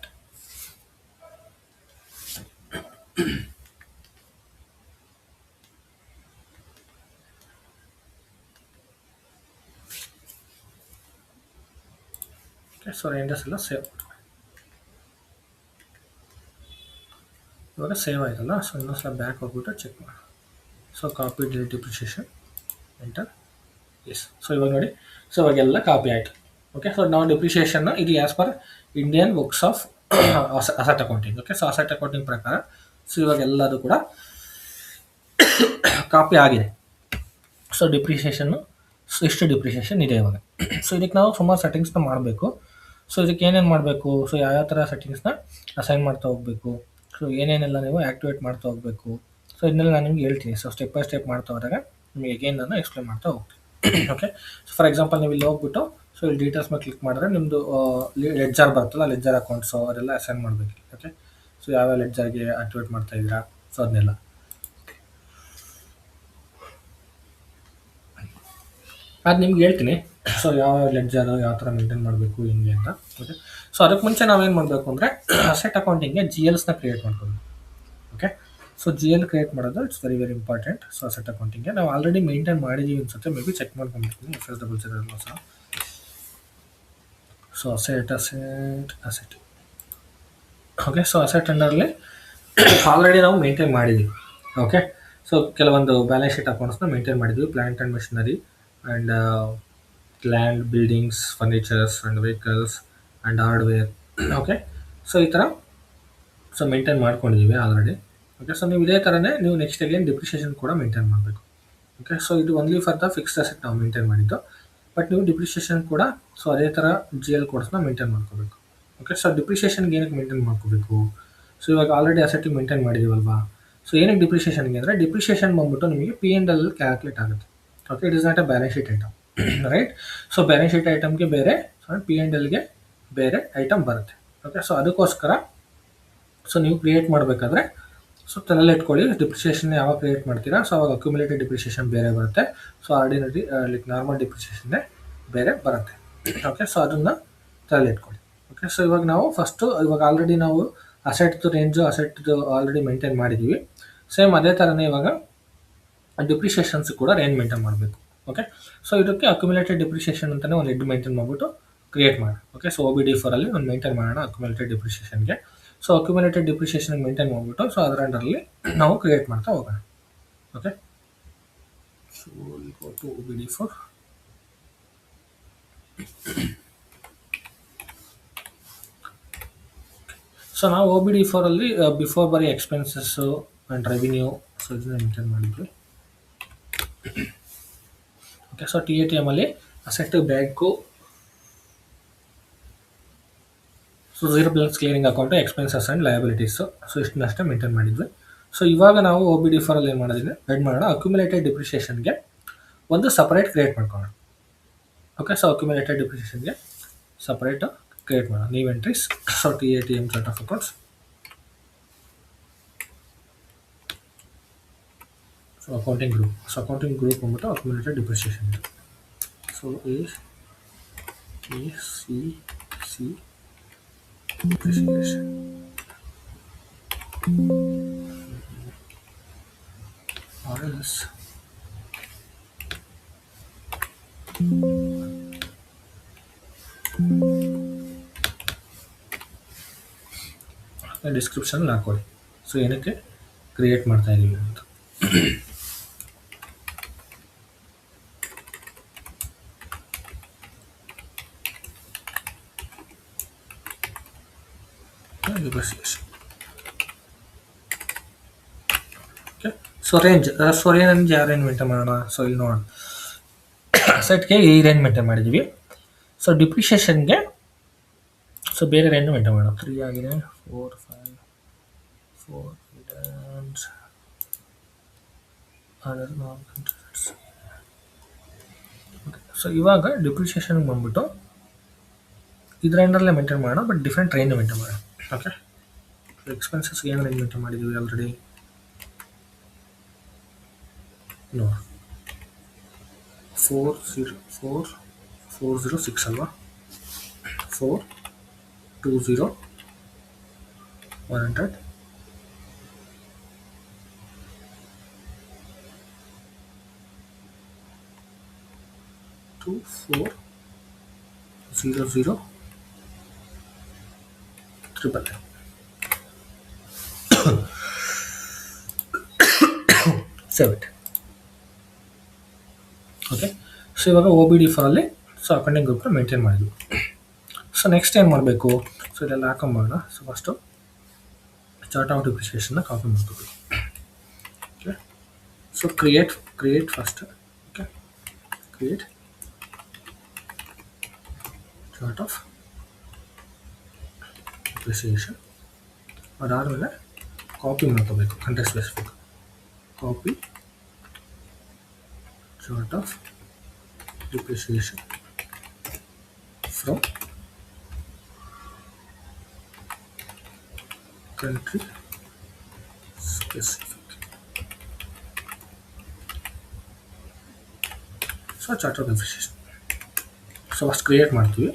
Okay, so ranges ಎಲ್ಲ ಸೇವ್. ಇವಾಗ ಸೇವ್ ಆಯ್ತಲ್ಲ, ಸೊ ಇನ್ನೊಂದ್ಸಲ ಬ್ಯಾಕ್ ಹೋಗ್ಬಿಟ್ಟು ಚೆಕ್ ಮಾಡಿ. So copy delete depreciation, enter, yes. So ಇವಾಗ ನೋಡಿ, ಸೊ ಇವಾಗೆಲ್ಲ ಕಾಪಿ ಆಯಿತು. ಓಕೆ, ಸೊ ನಾವು ಡಿಪ್ರಿಷಿಯೇಷನ್ನ ಇದು as per Indian books of asset accounting. Okay, so asset accounting ಪ್ರಕಾರ ಸೊ ಇವಾಗ ಎಲ್ಲದು ಕೂಡ ಕಾಪಿ ಆಗಿದೆ. ಸೊ ಡಿಪ್ರಿಷಿಯೇಷನ್ನು ಇಷ್ಟು ಡಿಪ್ರಿಷಿಯೇಷನ್ ಇದೆ ಇವಾಗ. ಸೊ ಇದಕ್ಕೆ ನಾವು ಸುಮಾರು ಸೆಟ್ಟಿಂಗ್ಸ್ನ ಮಾಡಬೇಕು. ಸೊ ಇದಕ್ಕೆ ಏನೇನು ಮಾಡಬೇಕು, ಸೊ ಯಾವ್ಯಾವ ಥರ ಸೆಟ್ಟಿಂಗ್ಸ್ನ ಅಸೈನ್ ಮಾಡ್ತಾ ಹೋಗಬೇಕು, ಸೊ ಏನೇನೆಲ್ಲ ನೀವು ಆ್ಯಕ್ಟಿವೇಟ್ ಮಾಡ್ತಾ ಹೋಗಬೇಕು, ಸೊ ಇದನ್ನೆಲ್ಲ ನಾನು ನಿಮ್ಗೆ ಹೇಳ್ತೀನಿ. ಸೊ ಸ್ಟೆಪ್ ಬೈ ಸ್ಟೆಪ್ ಮಾಡ್ತಾ ಹೋದಾಗ ನಿಮಗೆ ಅಗೇನ್ ನಾನು ಎಕ್ಸ್ಪ್ಲೇನ್ ಮಾಡ್ತಾ ಹೋಗ್ತೀನಿ. ಓಕೆ, ಸೊ ಫಾರ್ ಎಕ್ಸಾಂಪಲ್ ನೀವು ಇಲ್ಲಿ ಹೋಗ್ಬಿಟ್ಟು ಸೊ ಇಲ್ಲಿ ಡೀಟೇಲ್ಸ್ ಮೇಲೆ ಕ್ಲಿಕ್ ಮಾಡಿದ್ರೆ ನಿಮ್ಮದು ಲೆಡ್ಜರ್ ಬರ್ತಲ್ಲ, ಲೆಡ್ಜರ್ ಅಕೌಂಟ್ಸು ಅವರೆಲ್ಲ ಅಸೈನ್ ಮಾಡಬೇಕು. ಓಕೆ, ಸೊ ಯಾವ್ಯಾವ ಲೆಡ್ಜರ್ಗೆ ಆ್ಯಕ್ಟಿವೇಟ್ ಮಾಡ್ತಾ ಇದ್ದೀರಾ, ಸೊ ಅದನ್ನೆಲ್ಲ ಅದು ನಿಮ್ಗೆ ಹೇಳ್ತೀನಿ. ಸೊ ಯಾವ ಲೆಡ್ಜರ್ ಯಾವ ಥರ ಮೇಂಟೈನ್ ಮಾಡಬೇಕು ಹಿಂಗೆ ಅಂತ. ಓಕೆ, ಸೊ ಅದಕ್ಕೆ ಮುಂಚೆ ನಾವೇನು ಮಾಡಬೇಕು ಅಂದರೆ ಅಸೆಟ್ ಅಕೌಂಟಿಂಗ್ಗೆ GLಸ್ನ ಕ್ರಿಯೇಟ್ ಮಾಡ್ಕೋಬೇಕು. ಓಕೆ, ಸೊ GL ಕ್ರಿಯೇಟ್ ಮಾಡೋದು it's very important. So asset ಅಕೌಂಟಿಂಗ್ಗೆ ನಾವು ಆಲ್ರೆಡಿ ಮೇಂಟೈನ್ ಮಾಡಿದ್ದೀವಿ ಅನ್ಸುತ್ತೆ, ಮೇ ಬಿ ಚೆಕ್ ಮಾಡ್ಕೊಂಡ್ಬಿಡ್ತೀನಿ. FS00 ಸಹ. So asset okay, so asset ಅಂಡರಲ್ಲಿ ಆಲ್ರೆಡಿ ನಾವು ಮೇಂಟೈನ್ ಮಾಡಿದ್ದೀವಿ. ಓಕೆ, ಸೊ ಕೆಲವೊಂದು ಬ್ಯಾಲೆನ್ಸ್ ಶೀಟ್ ಅಕೌಂಟ್ಸ್ನ ಮೇಂಟೈನ್ ಮಾಡಿದ್ದೀವಿ. Plant and machinery and land, buildings, furnitures and vehicles and hardware. Okay, so ಈ ಥರ ಸೊ ಮೇಂಟೈನ್ ಮಾಡ್ಕೊಂಡಿದ್ದೀವಿ ಆಲ್ರೆಡಿ. ಓಕೆ, ಸೊ ನೀವು ಇದೇ ಥರನೇ ನೀವು ನೆಕ್ಸ್ಟ್ ಅಗೇನ್ ಡಿಪ್ರಿಷಿಯೇಷನ್ ಕೂಡ ಮೇಂಟೈನ್ ಮಾಡಬೇಕು. ಓಕೆ, ಸೊ ಇದು only for the fixed asset ನಾವು ಮೇಂಟೈನ್ ಮಾಡಿದ್ದು. ಬಟ್ ನೀವು ಡಿಪ್ರಿಷಿಯೇಷನ್ ಕೂಡ ಸೊ ಅದೇ ಥರ GL ಕೋಡ್ಸ್ನ ಮೇಂಟೈನ್ ಮಾಡ್ಕೋಬೇಕು. ಓಕೆ, ಸೊ ಡಿಪ್ರಿಷಿಯೇಷನ್ಗೆ ಏನಕ್ಕೆ ಮೇಂಟೈನ್ ಮಾಡ್ಕೋಬೇಕು, ಸೊ ಇವಾಗ ಆಲ್ರೆಡಿ ಅಸೆಟ್ಟಿಗೆ ಮೇಂಟೈನ್ ಮಾಡಿದ್ದೀವಲ್ವಾ. ಸೊ ಏನಕ್ಕೆ ಡಿಪ್ರಿಷಿಯೇಷನ್ಗೆ ಅಂದರೆ ಡಿಪ್ರಿಷಿಯೇಷನ್ ಬಂದ್ಬಿಟ್ಟು ನಿಮಗೆ P&L ಕ್ಯಾಲ್ಕುಲೇಟ್ ಆಗುತ್ತೆ. Okay, it is not a balance sheet item, right. So balance sheet ಐಟಮ್ಗೆ ಬೇರೆ, ಸೊ P&Lಗೆ ಬೇರೆ ಐಟಮ್ ಬರುತ್ತೆ. ಓಕೆ, ಸೊ ಅದಕ್ಕೋಸ್ಕರ ಸೊ ನೀವು ಕ್ರಿಯೇಟ್ ಮಾಡಬೇಕಾದ್ರೆ ಸೊ ತಲೆಯಲ್ಲಿ ಇಟ್ಕೊಳ್ಳಿ, ಡಿಪ್ರಿಷಿಯೇಷನ್ ಯಾವಾಗ ಕ್ರಿಯೇಟ್ ಮಾಡ್ತೀರಾ, ಸೊ ಅವಾಗ ಅಕ್ಯುಮುಲೇಟೆಡ್ ಡಿಪ್ರಿಷಿಯೇಷನ್ ಬೇರೆ ಬರುತ್ತೆ. ಸೊ ಆರ್ಡಿನರಿ ಲೈಕ್ ನಾರ್ಮಲ್ ಡಿಪ್ರಿಷಿಯೇಷನ್ನೇ ಬೇರೆ ಬರುತ್ತೆ. ಓಕೆ, ಸೊ ಅದನ್ನು ತಲೆಯಲ್ಲಿ ಇಟ್ಕೊಳ್ಳಿ. ಓಕೆ, ಸೊ ಇವಾಗ ನಾವು ಫಸ್ಟು ಇವಾಗ ಆಲ್ರೆಡಿ ನಾವು ಅಸೆಟ್ದು ರೇಂಜು ಅಸೆಟ್ದು ಆಲ್ರೆಡಿ ಮೇಂಟೈನ್ ಮಾಡಿದ್ದೀವಿ. ಸೇಮ್ ಅದೇ ಥರನೇ ಇವಾಗ ಡಿಪ್ರಿಷಿಯೇಷನ್ಸ್ ಕೂಡ ರೇಂಜ್ ಮೇಂಟೈನ್ ಮಾಡಬೇಕು. ಓಕೆ, ಸೊ ಇದಕ್ಕೆ ಅಕ್ಯುಮುಲೇಟೆಡ್ ಡಿಪ್ರಿಷಿಯೇಷನ್ ಅಂತಲೇ ಒಂದು ಹೆಡ್ ಮೇಂಟೈನ್ ಮಾಡಿಬಿಟ್ಟು ಕ್ರಿಯೇಟ್ ಮಾಡಿ. ಓಕೆ, ಸೊ OBD4 ಅಲ್ಲಿ ಒಂದು ಮೇಂಟೈನ್ ಮಾಡೋಣ ಅಕ್ಯುಮುಲೇಟೆಡ್ ಡಿಪ್ರಿಷಿಯೇಷನ್ಗೆ. ಸೊ ಅಕ್ಯುಮುಲೇಟೆಡ್ ಡಿಪ್ರಿಷಿಯೇಷನ್ ಮೇಂಟೈನ್ ಮಾಡಿಬಿಟ್ಟು ಸೊ ಅದರ ಅಂಡರಲ್ಲಿ ನಾವು ಕ್ರಿಯೇಟ್ ಮಾಡ್ತಾ ಹೋಗೋಣ. Okay, so go to OBD4. So ನಾವು OBD4 ಅಲ್ಲಿ ಬಿಫೋರ್ ಬರೀ ಎಕ್ಸ್ಪೆನ್ಸಸ್ಸು ಆ್ಯಂಡ್ ರೆವಿನ್ಯೂ ಸೊ ಇದನ್ನ ಮೇಂಟೈನ್ ಮಾಡಿದ್ವಿ. ಓಕೆ, ಸೊ TATM ಅಲ್ಲಿ asset, bank, so zero balance clearing account, expenses and liabilities, so ಇಷ್ಟನ್ನಷ್ಟೇ ಮೇಂಟೈನ್ ಮಾಡಿದ್ವಿ. ಸೊ ಇವಾಗ ನಾವು OBD4 ಅಲ್ಲಿ ಏನು ಮಾಡೋದಿದೆ ಆ್ಯಡ್ ಮಾಡೋಣ, ಅಕ್ಯುಮುಲೇಟೆಡ್ ಡಿಪ್ರಿಷಿಯೇಷನ್ಗೆ ಒಂದು ಸಪರೇಟ್ ಕ್ರಿಯೇಟ್ ಮಾಡ್ಕೊಳ್ಳೋಣ. ಓಕೆ, ಸೊ ಅಕ್ಯುಮುಲೇಟೆಡ್ ಡಿಪ್ರಿಷಿಯೇಷನ್ಗೆ ಸಪರೇಟು ಕ್ರಿಯೇಟ್ ಮಾಡೋಣ. New entries, so TATM chart of accounts. So accounting group ಬಂದ್ಬಿಟ್ಟು accumulated depreciation. So ACC depreciation. Or else description ಹಾಕೊಳ್ಳಿ. ಸೊ ಏನಕ್ಕೆ ಕ್ರಿಯೇಟ್ ಮಾಡ್ತಾ ಇದೀವಿ ಅಂತ. ಸೊ ರೇಂಜ್ ಯಾವ ರೇಂಜ್ ಮೇಂಟೈನ್ ಮಾಡೋಣ? ಸೊ ಇಲ್ಲಿ ನೋಡೋಣ, ಅಸೆಟ್ಗೆ ಈ ರೇಂಜ್ ಮೇಂಟೈನ್ ಮಾಡಿದ್ದೀವಿ. ಸೊ ಡಿಪ್ರಿಷಿಯೇಷನ್ಗೆ ಸೊ ಬೇರೆ ರೇಂಜ್ ಮೇಂಟೈನ್ ಮಾಡೋಣ. 3 ಆಗಿದೆ, 4 5 4 ಅದರ್ ನಾನ್ ಕಂಟ್ರಿಬ್ಯೂಟರ್ಸ್. ಸೊ ಇವಾಗ ಡಿಪ್ರಿಷಿಯೇಷನ್ಗೆ ಬಂದ್ಬಿಟ್ಟು ಇದ್ರ ಅಂಡರಲ್ಲೇ ಮೇಂಟೈನ್ ಮಾಡೋಣ, ಬಟ್ ಡಿಫ್ರೆಂಟ್ ರೇಂಜ್ ಮೇಂಟೈನ್ ಮಾಡೋಣ. ಓಕೆ, ಎಕ್ಸ್ಪೆನ್ಸಸ್ ಏನು ರೇಂಜ್ ಮೇಂಟೈನ್ ಮಾಡಿದ್ದೀವಿ ಆಲ್ರೆಡಿ ನೋ 406 ಅಲ್ವಾ? 420 100 2400 7. ಓಕೆ, ಸೊ ಇವಾಗ OBD4 ಅಲ್ಲಿ ಸೊ ಅಕೌಂಟಿಂಗ್ ಗ್ರೂಪ್ನ ಮೇಂಟೈನ್ ಮಾಡಿದ್ವಿ. ಸೊ ನೆಕ್ಸ್ಟ್ ಏನು ಮಾಡಬೇಕು? ಸೊ ಇದೆಲ್ಲ ಹಾಕೊಂಬೋಣ. ಸೊ ಫಸ್ಟು ಚಾರ್ಟ್ ಆಫ್ ಡಿಪ್ರಿಷಿಯೇಷನ್ನ ಕಾಪಿ ಮಾಡ್ಕೋಬೇಕು. Okay, so create first. Okay, create chart of depreciation. ಅದಾದಮೇಲೆ ಕಾಪಿ ಮಾಡ್ಕೋಬೇಕು, country specific. Copy chart of depreciation from country specific. So chart of depreciation. So first create ಮಾಡ್ತೀವಿ.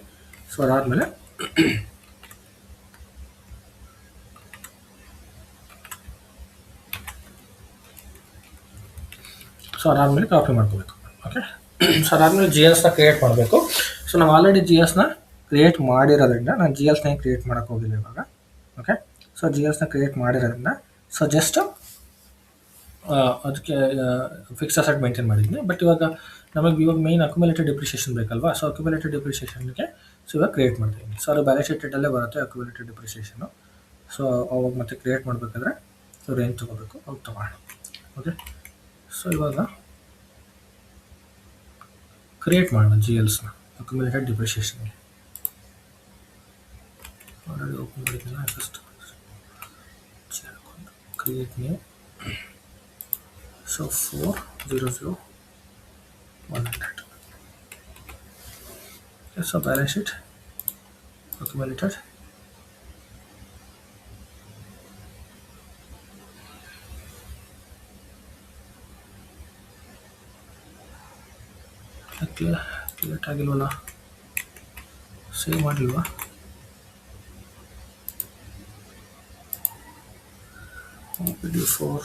So ಅದಾದಮೇಲೆ copy ಮಾಡ್ಕೋಬೇಕು. Okay, so ಅದಾದಮೇಲೆ GLsನ create ಮಾಡಬೇಕು. So ನಾವು already GLsನ create ಮಾಡಿರೋದ್ರಿಂದ ನಾನು GLsನ ಕ್ರಿಯೇಟ್ ಮಾಡೋಕ್ಕೆ ಹೋಗಿಲ್ಲ ಇವಾಗ. ಓಕೆ, ಸೊ GLsನ ಕ್ರಿಯೇಟ್ ಮಾಡಿರೋದ್ರಿಂದ ಸೊ ಜಸ್ಟ್ ಅದಕ್ಕೆ ಫಿಕ್ಸ್ ಅಸೆಟ್ ಮೇಂಟೈನ್ ಮಾಡಿದ್ದೀನಿ. ಬಟ್ ಇವಾಗ ಇವಾಗ ಮೇನ್ ಅಕ್ಯುಮುಲೇಟೆಡ್ ಡಿಪ್ರಿಷಿಯೇಷನ್ ಬೇಕಲ್ವಾ? ಸೊ ಅಕ್ಯುಮುಲೇಟೆಡ್ ಡಿಪ್ರಿಷಿಯೇಷನ್ಗೆ ಸೊ ಇವಾಗ ಕ್ರಿಯೇಟ್ ಮಾಡ್ತೀನಿ. ಸೊ ಅದು ಬ್ಯಾಲೆನ್ಸ್ ಶೀಟಲ್ಲೇ ಬರುತ್ತೆ ಅಕ್ಯುಮುಲೇಟೆಡ್ ಡಿಪ್ರಿಷಿಯೇಷನು. ಸೊ ಅವಾಗ ಮತ್ತೆ ಕ್ರಿಯೇಟ್ ಮಾಡಬೇಕಾದ್ರೆ ಸೊ ರೇಂಜ್ ತೊಗೋಬೇಕು, ಅವಾಗ ತೊಗೋಣ. ಓಕೆ, ಸೊ ಇವಾಗ ಕ್ರಿಯೇಟ್ ಮಾಡೋಣ GLsನ ಅಕ್ಯುಮುಲೇಟೆಡ್ ಡಿಪ್ರಿಷಿಯೇಷನ್ಗೆ. ಆಲ್ರೆಡಿ ಓಪನ್ ಮಾಡಿದ್ದೀನಿ. First create new. So 400 100. Okay, so balance sheet accumulated. Clear ಆಗಿಲ್ವಲ್ಲ? ಸೇವ್ ಮಾಡಿಲ್ವಾ? OBD4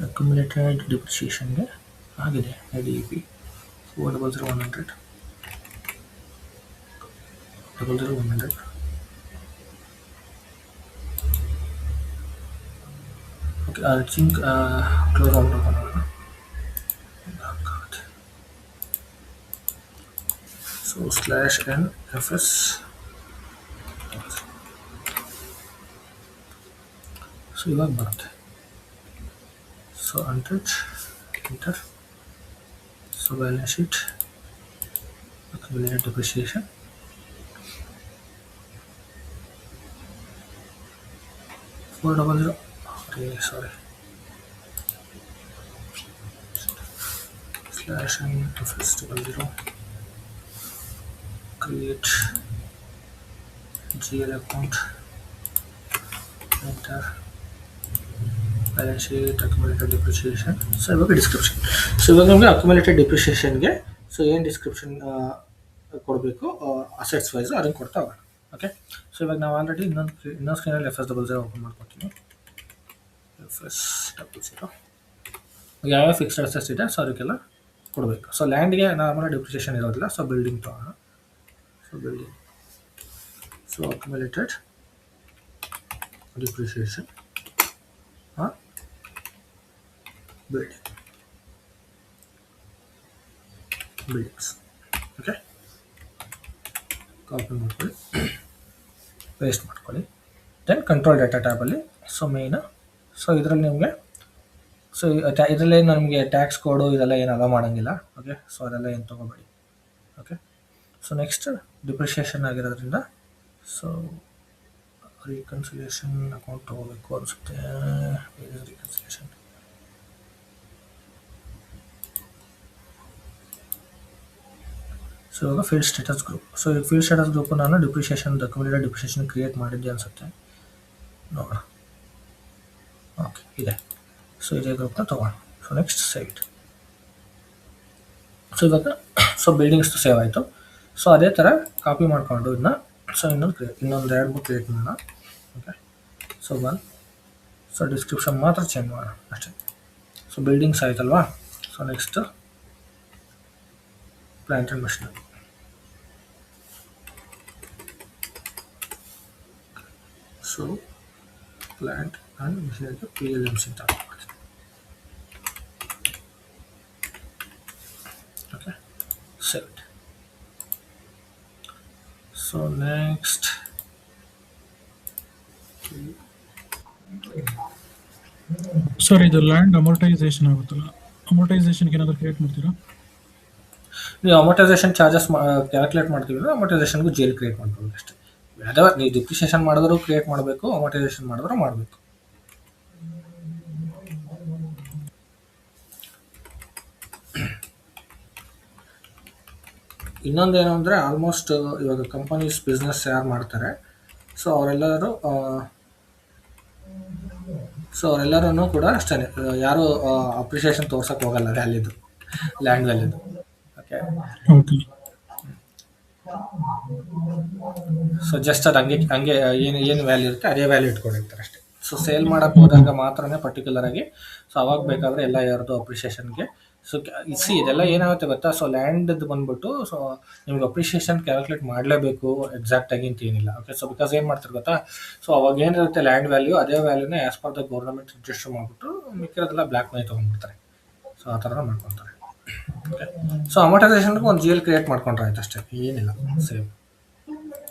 accumulated depreciationಗೆ ಆಗಿದೆ. IDEP 400 100 00 100. Okay, I think close out ಮಾಡೋಣ. So /NFS. ಸೊ ಇವಾಗ ಬರುತ್ತೆ. So 100 enter. So balance sheet accumulated depreciation. $400. Okay, sorry. /NFS 00. Create GL account. Enter. Balance sheet accumulated depreciation. So ಇವಾಗ description. So ಇವಾಗ ನಮಗೆ accumulated ಡಿಪ್ರಿಷಿಯೇಷನ್ಗೆ so ಏನು description ಕೊಡಬೇಕು assets wise ಅದನ್ನು ಕೊಡ್ತಾ ಹೋಗೋಣ. ಓಕೆ, ಸೊ ಇವಾಗ ನಾವು ಆಲ್ರೆಡಿ ಇನ್ನೊಂದು ಸ್ಕ್ರೀನಲ್ಲಿ FS00 ಓಪನ್ ಮಾಡ್ಕೊತೀನಿ. FS00 ಯಾವ್ಯಾವ ಫಿಕ್ಸ್ಡ್ ಅಸೆಟ್ಸ್ ಇದೆ ಸೊ ಅದಕ್ಕೆಲ್ಲ ಕೊಡಬೇಕು. ಸೊ ಲ್ಯಾಂಡ್ಗೆ ನಾರ್ಮಲ್ ಡಿಪ್ರಿಷಿಯೇಷನ್ ಇರೋದಿಲ್ಲ. ಸೊ ಬಿಲ್ಡಿಂಗ್ ತಗೋಣ. So building, so accumulated depreciation buildings. Okay, copy ಮಾಡ್ಕೊಳ್ಳಿ, ಪೇಸ್ಟ್ ಮಾಡ್ಕೊಳ್ಳಿ. ದೆನ್ ಕಂಟ್ರೋಲ್ ಡೇಟಾ ಟ್ಯಾಬಲ್ಲಿ ಸೊ ಮೇಯ್ನು, ಸೊ ಇದರಲ್ಲಿ ನಿಮಗೆ ಸೊ ಇದರಲ್ಲೇ ನಮಗೆ ಟ್ಯಾಕ್ಸ್ ಕೋಡು ಇದೆಲ್ಲ ಏನು ಅಲೋ ಮಾಡೋಂಗಿಲ್ಲ. ಓಕೆ, ಸೊ ಅದೆಲ್ಲ ಏನು ತೊಗೋಬೇಡಿ. ಓಕೆ, ಸೊ ನೆಕ್ಸ್ಟ್ ಡಿಪ್ರಿಷಿಯೇಷನ್ ಆಗಿರೋದ್ರಿಂದ ಸೊ ರಿಕನ್ಸಿಲೇಷನ್ ಅಕೌಂಟ್ ತೊಗೋಬೇಕು ಅನಿಸುತ್ತೆ. ರಿಕನ್ಸಿಲೇಷನ್ ಸೊ ಇವಾಗ ಫೀಲ್ಡ್ ಸ್ಟೇಟಸ್ ಗ್ರೂಪ್. ಸೊ ಈ ಫೀಲ್ಡ್ ಸ್ಟೇಟಸ್ ಗ್ರೂಪು ನಾನು ಡಿಪ್ರಿಷಿಯೇಷನ್ ಅಕ್ಯುಮುಲೇಟೆಡ್ ಡಿಪ್ರಿಷಿಯೇಷನ್ ಕ್ರಿಯೇಟ್ ಮಾಡಿದ್ದೆ ಅನಿಸುತ್ತೆ, ನೋಡೋಣ. ಓಕೆ, ಇದೆ. ಸೊ ಇದೇ ಗ್ರೂಪ್ನ ತೊಗೋಣ. So next save it. So ಇವಾಗ ಸೊ ಬಿಲ್ಡಿಂಗ್ಸ್ ಸೇವ್ ಆಯಿತು. ಸೊ ಅದೇ ಥರ ಕಾಪಿ ಮಾಡಿಕೊಂಡು ಇದನ್ನ ಸೊ ಇನ್ನೊಂದು 2-3 ಕ್ರಿಯೇಟ್ ಮಾಡೋಣ. ಓಕೆ, ಸೊ ಸೊ ಡಿಸ್ಕ್ರಿಪ್ಷನ್ ಮಾತ್ರ ಚೇಂಜ್ ಮಾಡೋಣ ಅಷ್ಟೇ. ಸೊ ಬಿಲ್ಡಿಂಗ್ಸ್ ಆಯ್ತಲ್ವಾ. So next plant and machinery. So plant and machinery PLMC ಅಂತ. Okay, save it. So next sir ಇದು ಲ್ಯಾಂಡ್ ಅಮೋರ್ಟೈಸೇಷನ್ ಆಗುತ್ತಲ್ಲ, ಅಮೋರ್ಟೈಸೇಷನ್ಗೆ ಏನಾದರೂ ಕ್ರಿಯೇಟ್ ಮಾಡ್ತೀರಾ? ನೀವು ಅಮೋಟೈಸೇಷನ್ ಚಾರ್ಜಸ್ ಕ್ಯಾಲ್ಕುಲೇಟ್ ಮಾಡ್ತೀವಿ ಅಂದರೆ ಅಮೋಟೈಸೇಷನ್ಗೂ ಜೇಲ್ ಕ್ರಿಯೇಟ್ ಮಾಡ್ಕೋಬೇಕು ಅಷ್ಟೇ. ಅಥವಾ ನೀವು ಡಿಪ್ರಿಷಿಯೇಷನ್ ಮಾಡಿದ್ರು ಕ್ರಿಯೇಟ್ ಮಾಡಬೇಕು, ಅಮೋಟೈಸೇಷನ್ ಮಾಡಿದ್ರು ಮಾಡಬೇಕು. ಇನ್ನೊಂದೇನು ಅಂದರೆ ಆಲ್ಮೋಸ್ಟ್ ಇವಾಗ ಕಂಪನೀಸ್ ಬಿಸ್ನೆಸ್ ಯಾರು ಮಾಡ್ತಾರೆ ಸೊ ಅವರೆಲ್ಲರೂ ಕೂಡ ಅಷ್ಟೇ, ಯಾರು ಅಪ್ರಿಷಿಯೇಷನ್ ತೋರ್ಸೋಕೆ ಹೋಗಲ್ಲ ವ್ಯಾಲ್ಯೂದು, ಲ್ಯಾಂಡ್ ವ್ಯಾಲ್ಯೂದು. Okay, okay. ಸೊ ಜಸ್ಟ್ ಅದು ಹಂಗೆ ಏನು ವ್ಯಾಲ್ಯೂ ಇರುತ್ತೆ ಅದೇ ವ್ಯಾಲ್ಯೂ ಇಟ್ಕೊಂಡಿರ್ತಾರೆ ಅಷ್ಟೇ. ಸೊ ಸೇಲ್ ಮಾಡೋಕ್ಕೆ ಹೋದಾಗ ಮಾತ್ರನೇ ಪರ್ಟಿಕ್ಯುಲರ್ ಆಗಿ ಸೊ ಅವಾಗ ಬೇಕಾದರೆ ಎಲ್ಲ ಯಾರ್ದು ಅಪ್ರಿಷಿಯೇಷನ್ಗೆ. ಸೊ ಇದೆಲ್ಲ ಏನಾಗುತ್ತೆ ಗೊತ್ತಾ, ಸೊ ಲ್ಯಾಂಡ್ದು ಬಂದ್ಬಿಟ್ಟು ಸೊ ನಿಮ್ಗೆ ಅಪ್ರಿಷಿಯೇಷನ್ ಕ್ಯಾಲ್ಕುಲೇಟ್ ಮಾಡಲೇಬೇಕು ಎಕ್ಸಾಕ್ಟಾಗಿ ಅಂತ ಏನಿಲ್ಲ. ಓಕೆ, ಸೊ ಬಿಕಾಸ್ ಏನು ಮಾಡ್ತಾರೆ ಗೊತ್ತಾ, ಸೊ ಅವಾಗ ಏನಿರುತ್ತೆ ಲ್ಯಾಂಡ್ ವ್ಯಾಲ್ಯೂ ಅದೇ ವ್ಯಾಲ್ಯೂನ as per the government register ಮಾಡಿಬಿಟ್ಟು ಮಿಕ್ಕಿರೋದೆಲ್ಲ ಬ್ಲ್ಯಾಕ್ ಮನಿ ತೊಗೊಂಡ್ಬಿಡ್ತಾರೆ. ಸೊ ಆ ಥರ ಮಾಡ್ಕೊತಾರೆ. ಓಕೆ, ಸೊ ಅಮೋಟೈಸೇಷನ್ಗೆ ಒಂದು GL ಕ್ರಿಯೇಟ್ ಮಾಡ್ಕೊಂಡ್ರೆ ಆಯ್ತು ಅಷ್ಟೇ, ಏನಿಲ್ಲ, ಸೇಮ್.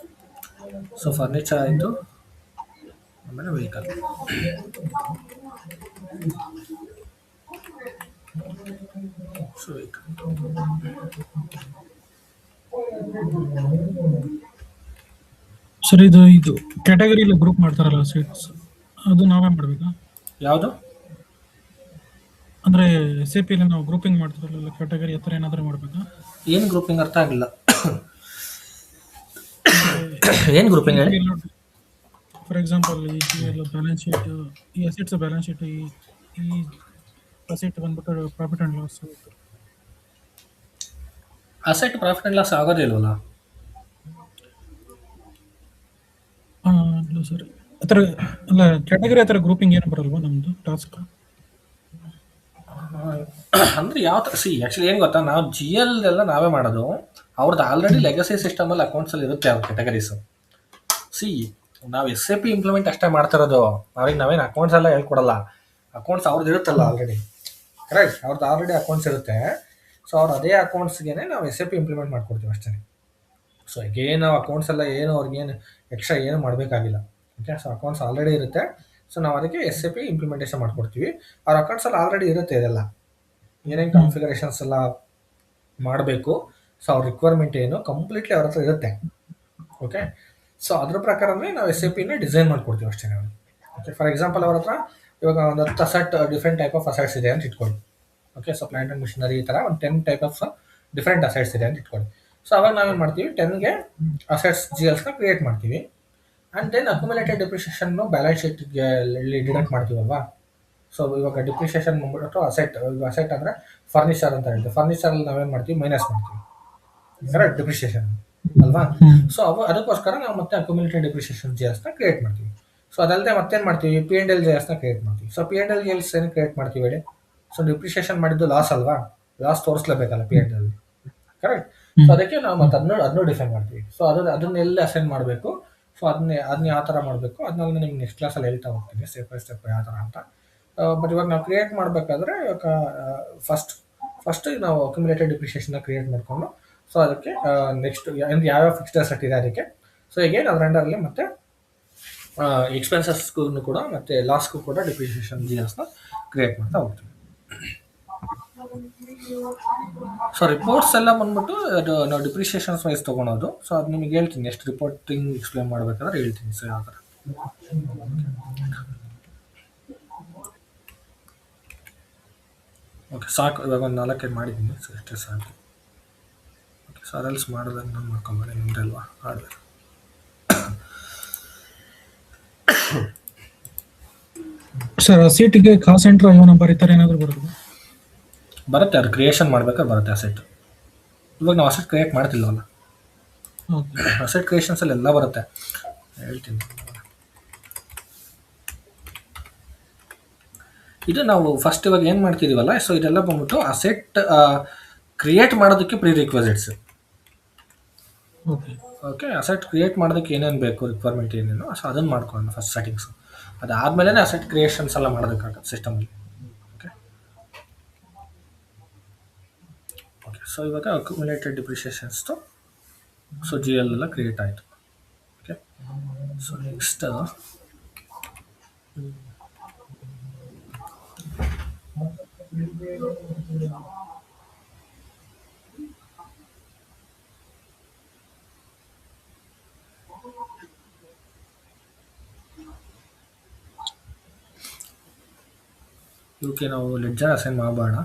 ಸೊ ಫರ್ನಿಚರ್ ಆಯಿತು, ಆಮೇಲೆ ವೆಹಿಕಲ್. ಸೊ ವೆಹಿಕಲ್ ಸರ್ ಇದು ಕ್ಯಾಟಗರಿಯಲ್ಲಿ ಗ್ರೂಪ್ ಮಾಡ್ತಾರಲ್ಲ ಸೀಟ್ಸ್, ಅದು ನಾವೇ ಮಾಡಬೇಕಾ? ಯಾವುದು ಅಂದರೆ SAP ಅಲ್ಲಿ ನಾವು ಗ್ರೂಪಿಂಗ್ ಮಾಡ್ತಾರಲ್ಲ ಕ್ಯಾಟಗರಿ, ಆ ಥರ ಏನಾದರೂ ಮಾಡಬೇಕಾ? ಏನು ಗ್ರೂಪಿಂಗ್ ಅರ್ಥ ಆಗಿಲ್ಲ. ಏನು ಗ್ರೂಪಿಂಗ್ ಹೇಳಿ? ಫಾರ್ ಎಕ್ಸಾಂಪಲ್ ಈ GL ಬ್ಯಾಲೆನ್ಸ್ ಶೀಟ್, ಈ ಅಸೆಟ್ಸ್ ಬ್ಯಾಲೆನ್ಸ್ ಶೀಟ್, ಈ ಅಸೆಟ್ ಬಂದ್ಬಿಟ್ಟು profit and loss. Asset profit and loss ಆಗೋದೇ ಇಲ್ವಲ್ಲ. ಇಲ್ಲ ಸರ್, ಆ ಥರ ಅಲ್ಲ ಕ್ಯಾಟಗರಿ, ಆ ಥರ ಗ್ರೂಪಿಂಗ್ ಏನು ಬರಲ್ವಾ ನಮ್ಮದು ಟಾಸ್ಕ್? ಅಂದರೆ ಯಾವ ಥರ ಆ್ಯಕ್ಚುಲಿ ಏನು ಗೊತ್ತಾ, ನಾವು GL ಎಲ್ಲ ನಾವೇ ಮಾಡೋದು. ಅವ್ರದ್ದು ಆಲ್ರೆಡಿ ಲೆಗಸಿ ಸಿಸ್ಟಮಲ್ಲಿ ಅಕೌಂಟ್ಸಲ್ಲಿ ಇರುತ್ತೆ ಅವ್ರ ಕ್ಯಾಟಗರೀಸು. ನಾವು SAP ಇಂಪ್ಲಿಮೆಂಟ್ ಅಷ್ಟೇ ಮಾಡ್ತಿರೋದು, ಅವ್ರಿಗೆ ನಾವೇನು ಅಕೌಂಟ್ಸ್ ಎಲ್ಲ ಹೇಳ್ಕೊಡಲ್ಲ. ಅಕೌಂಟ್ಸ್ ಅವ್ರದ್ದು ಇರುತ್ತಲ್ಲ ಆಲ್ರೆಡಿ, ಕರೆಕ್ಟ್, ಅವ್ರದ್ದು ಆಲ್ರೆಡಿ ಅಕೌಂಟ್ಸ್ ಇರುತ್ತೆ. ಸೊ ಅವ್ರು ಅದೇ ಅಕೌಂಟ್ಸ್ಗೆ ನಾವು SAP ಇಂಪ್ಲಿಮೆಂಟ್ ಮಾಡ್ಕೊಡ್ತೀವಿ ಅಷ್ಟೇ. ಸೊ ಈಗೇನು ನಾವು ಅಕೌಂಟ್ಸ್ ಎಲ್ಲ ಏನು ಅವ್ರಿಗೇನು ಎಕ್ಸ್ಟ್ರಾ ಏನು ಮಾಡಬೇಕಾಗಿಲ್ಲ. ಓಕೆ, ಸೊ ಅಕೌಂಟ್ಸ್ ಆಲ್ರೆಡಿ ಇರುತ್ತೆ. ಸೊ ನಾವು ಅದಕ್ಕೆ SAP ಇಂಪ್ಲಿಮೆಂಟೇಷನ್ ಮಾಡ್ಕೊಡ್ತೀವಿ. ಅವ್ರ ಅಕೌಂಟ್ಸಲ್ಲಿ ಆಲ್ರೆಡಿ ಇರುತ್ತೆ ಇದೆಲ್ಲ, ಏನೇನು ಕಾನ್ಫಿಗರೇಷನ್ಸ್ ಎಲ್ಲ ಮಾಡಬೇಕು, ಸೊ ಅವ್ರ ರಿಕ್ವೈರ್ಮೆಂಟ್ ಏನು ಕಂಪ್ಲೀಟ್ಲಿ ಅವ್ರ ಹತ್ರ ಇರುತ್ತೆ. ಓಕೆ, ಸೊ ಅದ್ರ ಪ್ರಕಾರವೇ ನಾವು SAPನ ಡಿಸೈನ್ ಮಾಡ್ಕೊಡ್ತೀವಿ ಅಷ್ಟೇ ನಾವು. ಓಕೆ, ಫಾರ್ ಎಕ್ಸಾಂಪಲ್ ಅವ್ರ ಹತ್ರ ಇವಾಗ ಒಂದು 10 asset different type of assets ಇದೆ ಅಂತ ಇಟ್ಕೊಳ್ಳಿ. Okay, so plant and machinery ಈ ಥರ ಒಂದು 10 ಟೈಪ್ ಆಫ್ ಡಿಫ್ರೆಂಟ್ ಅಸೆಟ್ಸ್ ಇದೆ ಅಂತ ಇಟ್ಕೊಳ್ಳಿ. ಸೊ ಅವಾಗ ನಾವೇನು ಮಾಡ್ತೀವಿ, 10ಗೆ ಅಸೆಟ್ಸ್ GLಸ್ನ ಕ್ರಿಯೇಟ್ ಮಾಡ್ತೀವಿ. ಆ್ಯಂಡ್ ದೆನ್ ಅಕ್ಯುಮುಲೇಟೆಡ್ ಡಿಪ್ರಿಷಿಯೇಷನ್ನು ಬ್ಯಾಲೆನ್ಸ್ ಶೀಟ್ಗೆ ಡಿಡಕ್ಟ್ ಮಾಡ್ತೀವಲ್ವಾ. ಸೊ ಇವಾಗ ಡಿಪ್ರಿಷಿಯೇಷನ್ ಬಂದ್ಬಿಟ್ಟು ಅಸೆಟ್ ಅಂದರೆ ಫರ್ನಿಚರ್ ಅಂತ ಹೇಳ್ತೀವಿ. ಫರ್ನಿಚರಲ್ಲಿ ನಾವೇನು ಮಾಡ್ತೀವಿ, ಮೈನಸ್ ಮಾಡ್ತೀವಿ, ಕರೆಕ್ಟ್, ಡಿಪ್ರಿಷಿಯೇಷನ್ ಅಲ್ವಾ. ಸೊ ಅದಕ್ಕೋಸ್ಕರ ನಾವು ಮತ್ತೆ ಅಕ್ಯುಮುಲೇಟೆಡ್ ಡಿಪ್ರಿಷಿಯೇಷನ್ GLಸ್ನ ಕ್ರಿಯೇಟ್ ಮಾಡ್ತೀವಿ. ಸೊ ಅದಲ್ಲದೆ ಮತ್ತೇನು ಮಾಡ್ತೀವಿ, P&L GLಸ್ನ ಕ್ರಿಯೇಟ್ ಮಾಡ್ತೀವಿ. ಸೊ P&L GLs ಏನು ಕ್ರಿಯೇಟ್ ಮಾಡ್ತೀವಿ ಹೇಳಿ? ಸೊ ಡಿಪ್ರಿಷಿಯೇಷನ್ ಮಾಡಿದ್ದು ಲಾಸ್ ಅಲ್ವಾ, ಲಾಸ್ ತೋರಿಸ್ಲೇಬೇಕಲ್ಲ P&L, ಕರೆಕ್ಟ್. ಸೊ ಅದಕ್ಕೆ ನಾವು ಮತ್ತೆ ಅದನ್ನು ಡಿಫೈನ್ ಮಾಡ್ತೀವಿ. ಸೊ ಅದನ್ನೆಲ್ಲ ಅಸೈನ್ ಮಾಡಬೇಕು. ಸೊ ಅದನ್ನ ಯಾವ ಥರ ಮಾಡಬೇಕು ಅದನ್ನೆಲ್ಲ ನಿಮ್ಗೆ ನೆಕ್ಸ್ಟ್ ಕ್ಲಾಸಲ್ಲಿ ಹೇಳ್ತಾ ಹೋಗ್ತೀನಿ ಸ್ಟೆಪ್ ಬೈ ಸ್ಟೆಪ್ ಯಾವ ಥರ ಅಂತ. ಬಟ್ ಇವಾಗ ನಾವು ಕ್ರಿಯೇಟ್ ಮಾಡಬೇಕಾದ್ರೆ ಇವಾಗ ಫಸ್ಟ್ ನಾವು ಅಕ್ಯುಮುಲೇಟೆಡ್ ಡಿಪ್ರಿಷಿಯೇಷನ್ನ ಕ್ರಿಯೇಟ್ ಮಾಡಿಕೊಂಡು ಸೊ ಅದಕ್ಕೆ ನೆಕ್ಸ್ಟ್ ಯಾವ್ಯಾವ ಫಿಕ್ಸ್ಡ್ ಅಸೆಟ್ ಇದೆ ಅದಕ್ಕೆ. ಸೊ ಹೀಗೆ ಅದರ ಅಂಡರಲ್ಲಿ ಮತ್ತೆ ಎಕ್ಸ್ಪೆನ್ಸಸ್ಗೂ ಕೂಡ ಮತ್ತೆ ಲಾಸ್ಗೂ ಕೂಡ ಡಿಪ್ರಿಷಿಯೇಷನ್ ಜಿ ಎಸ್ನ ಕ್ರಿಯೇಟ್ ಮಾಡ್ತಾ ಹೋಗ್ತೀವಿ. ಸೊ ರಿಪೋರ್ಟ್ಸ್ ಎಲ್ಲ ಬಂದ್ಬಿಟ್ಟು ಅದು ನಾವು ಡಿಪ್ರಿಷಿಯೇಷನ್ಸ್ ವೈಸ್ ತೊಗೊಳೋದು. ಸೊ ಅದು ನಿಮಗೆ ಹೇಳ್ತೀನಿ, ಎಷ್ಟು ರಿಪೋರ್ಟಿಂಗ್ ಎಕ್ಸ್ಪ್ಲೇನ್ ಮಾಡಬೇಕಾದ್ರೆ ಹೇಳ್ತೀನಿ. ಸೊ ಯಾವ ಥರ. ಓಕೆ, ಸಾಕು. ಇವಾಗ ಒಂದು 4 ಮಾಡಿದ್ದೀನಿ. ಸೊ ಇಷ್ಟೇ ಸಾಕು. ಓಕೆ, ಸೊ ಅದೆಲ್ಸ್ ಮಾಡಿದಾಗ ನಾನು ಮಾಡ್ಕೊಂಬಾನೆ ನಿಮ್ದೆ ಅಲ್ವಾ ಹಾರ್ಡ್ವೇರ್. ಸರ್ ಸೀಟಿಗೆ ಕಾಲ್ ಸೆಂಟರ್ ಅಯ್ಯೋ ನಂಬರ್ ಈ ಥರ ಏನಾದರೂ ಬರುತ್ತೆ? ಬರುತ್ತೆ, ಅದು ಕ್ರಿಯೇಷನ್ ಮಾಡ್ಬೇಕಾದ್ರೆ ಬರುತ್ತೆ ಅಸೆಟ್. ಇವಾಗ ನಾವು ಅಸೆಟ್ ಕ್ರಿಯೇಟ್ ಮಾಡ್ತಿಲ್ವಲ್ಲ, ಓಕೆ ಅಸೆಟ್ ಕ್ರಿಯೇಷನ್ಸಲ್ಲಿ ಎಲ್ಲ ಬರುತ್ತೆ, ಹೇಳ್ತೀನಿ. ಇದು ನಾವು ಫಸ್ಟ್ ಇವಾಗ ಏನು ಮಾಡ್ತಿದ್ದೀವಲ್ಲ, ಸೊ ಇದೆಲ್ಲ ಬಂದ್ಬಿಟ್ಟು ಅಸೆಟ್ ಕ್ರಿಯೇಟ್ ಮಾಡೋದಕ್ಕೆ prerequisites. Okay okay, asset create ಮಾಡೋದಕ್ಕೆ ಏನೇನು ಬೇಕು, ರಿಕ್ವೈರ್ಮೆಂಟ್ ಏನೇನು, ಸೊ ಅದನ್ನು ಮಾಡ್ಕೊಳ್ಳೋಣ ಫಸ್ಟ್ ಸೆಟ್ಟಿಂಗ್ಸು. ಅದಾದಮೇಲೆ ಅಸೆಟ್ ಕ್ರಿಯೇಷನ್ಸ್ ಎಲ್ಲ ಮಾಡೋದಕ್ಕಾಗತ್ತೆ ಸಿಸ್ಟಮಲ್ಲಿ. ಓಕೆ ಓಕೆ, ಸೊ ಇವಾಗ ಅಕ್ಯುಮುಲೇಟೆಡ್ ಡಿಪ್ರಿಷಿಯೇಷನ್ಸ್ದು ಸೊ ಜಿ ಎಲ್ ಎಲ್ಲ ಕ್ರಿಯೇಟ್ ಆಯಿತು. ಓಕೆ, ಸೊ ನೆಕ್ಸ್ಟ್ ಇವಕ್ಕೆ ನಾವು ಲೆಡ್ಜರ್ ಅಸೈನ್ ಮಾಡಬೇಡ.